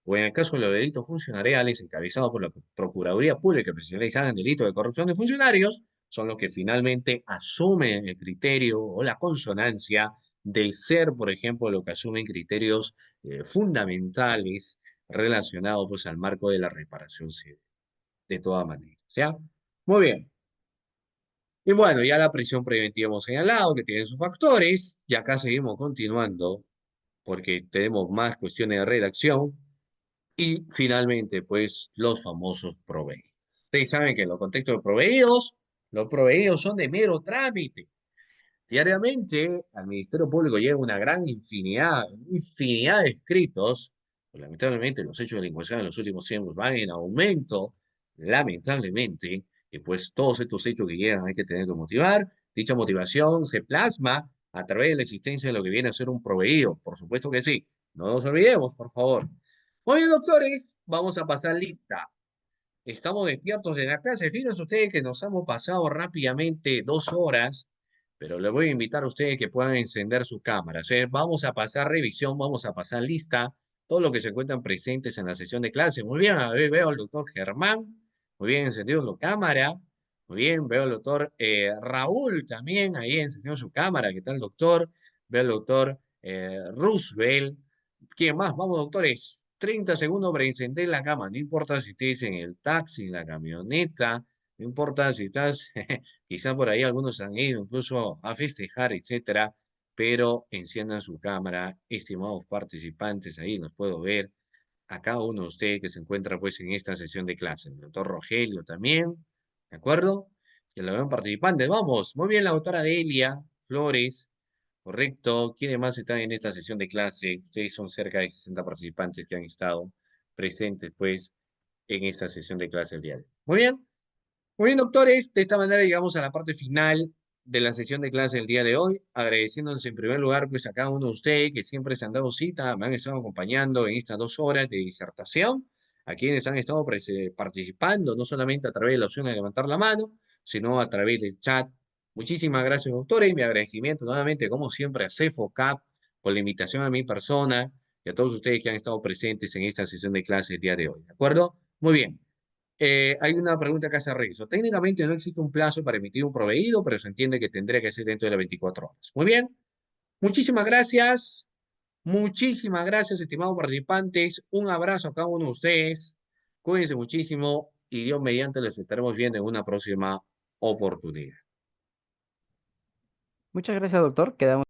O en el caso de los delitos funcionariales encabezados por la Procuraduría Pública especializada en delitos de corrupción de funcionarios, son los que finalmente asumen el criterio o la consonancia de ser, por ejemplo, lo que asumen criterios fundamentales relacionados pues al marco de la reparación civil, de todas maneras, ¿ya? Muy bien. Y bueno, ya la prisión preventiva hemos señalado que tiene sus factores, y acá seguimos continuando porque tenemos más cuestiones de redacción. Y finalmente, pues, los famosos proveídos. Ustedes saben que en los contextos de proveídos, los proveídos son de mero trámite. Diariamente al Ministerio Público llega una gran infinidad de escritos. Pues, lamentablemente, los hechos delincuenciales en los últimos tiempos van en aumento, lamentablemente, y pues todos estos hechos que llegan hay que tener que motivar. Dicha motivación se plasma a través de la existencia de lo que viene a ser un proveído. Por supuesto que sí. No nos olvidemos, por favor. Muy bien, doctores, vamos a pasar lista. Estamos despiertos en la clase. Fíjense ustedes que nos hemos pasado rápidamente 2 horas, pero les voy a invitar a ustedes que puedan encender sus cámaras. Vamos a pasar revisión, vamos a pasar lista, todos los que se encuentran presentes en la sesión de clase. Muy bien, a ver, veo al doctor Germán, muy bien encendido la cámara. Muy bien, veo al doctor Raúl también ahí encendido su cámara. ¿Qué tal, doctor? Veo al doctor Roosevelt. ¿Quién más? Vamos, doctores. 30 segundos para encender la cama. No importa si estés en el taxi, en la camioneta, no importa si estás, quizás por ahí algunos han ido incluso a festejar, etcétera, pero enciendan su cámara, estimados participantes, ahí los puedo ver, a cada uno de ustedes que se encuentra pues en esta sesión de clase. El doctor Rogelio también, ¿de acuerdo? Que lo ven participantes. Vamos, muy bien la doctora Delia Flores. Correcto. ¿Quiénes más están en esta sesión de clase? Ustedes son cerca de 60 participantes que han estado presentes, pues, en esta sesión de clase el día de hoy. Muy bien. Muy bien, doctores. De esta manera llegamos a la parte final de la sesión de clase del día de hoy, agradeciéndoles en primer lugar, pues, a cada uno de ustedes que siempre se han dado cita, me han estado acompañando en estas 2 horas de disertación, a quienes han estado participando, no solamente a través de la opción de levantar la mano, sino a través del chat. Muchísimas gracias, doctores, y mi agradecimiento nuevamente, como siempre, a CEFOCAP por la invitación a mi persona y a todos ustedes que han estado presentes en esta sesión de clase el día de hoy, ¿de acuerdo? Muy bien. Hay una pregunta que hace Rezo. Técnicamente no existe un plazo para emitir un proveído, pero se entiende que tendría que ser dentro de las 24 horas. Muy bien. Muchísimas gracias. Muchísimas gracias, estimados participantes. Un abrazo a cada uno de ustedes. Cuídense muchísimo y Dios mediante les estaremos viendo en una próxima oportunidad. Muchas gracias, doctor. Quedamos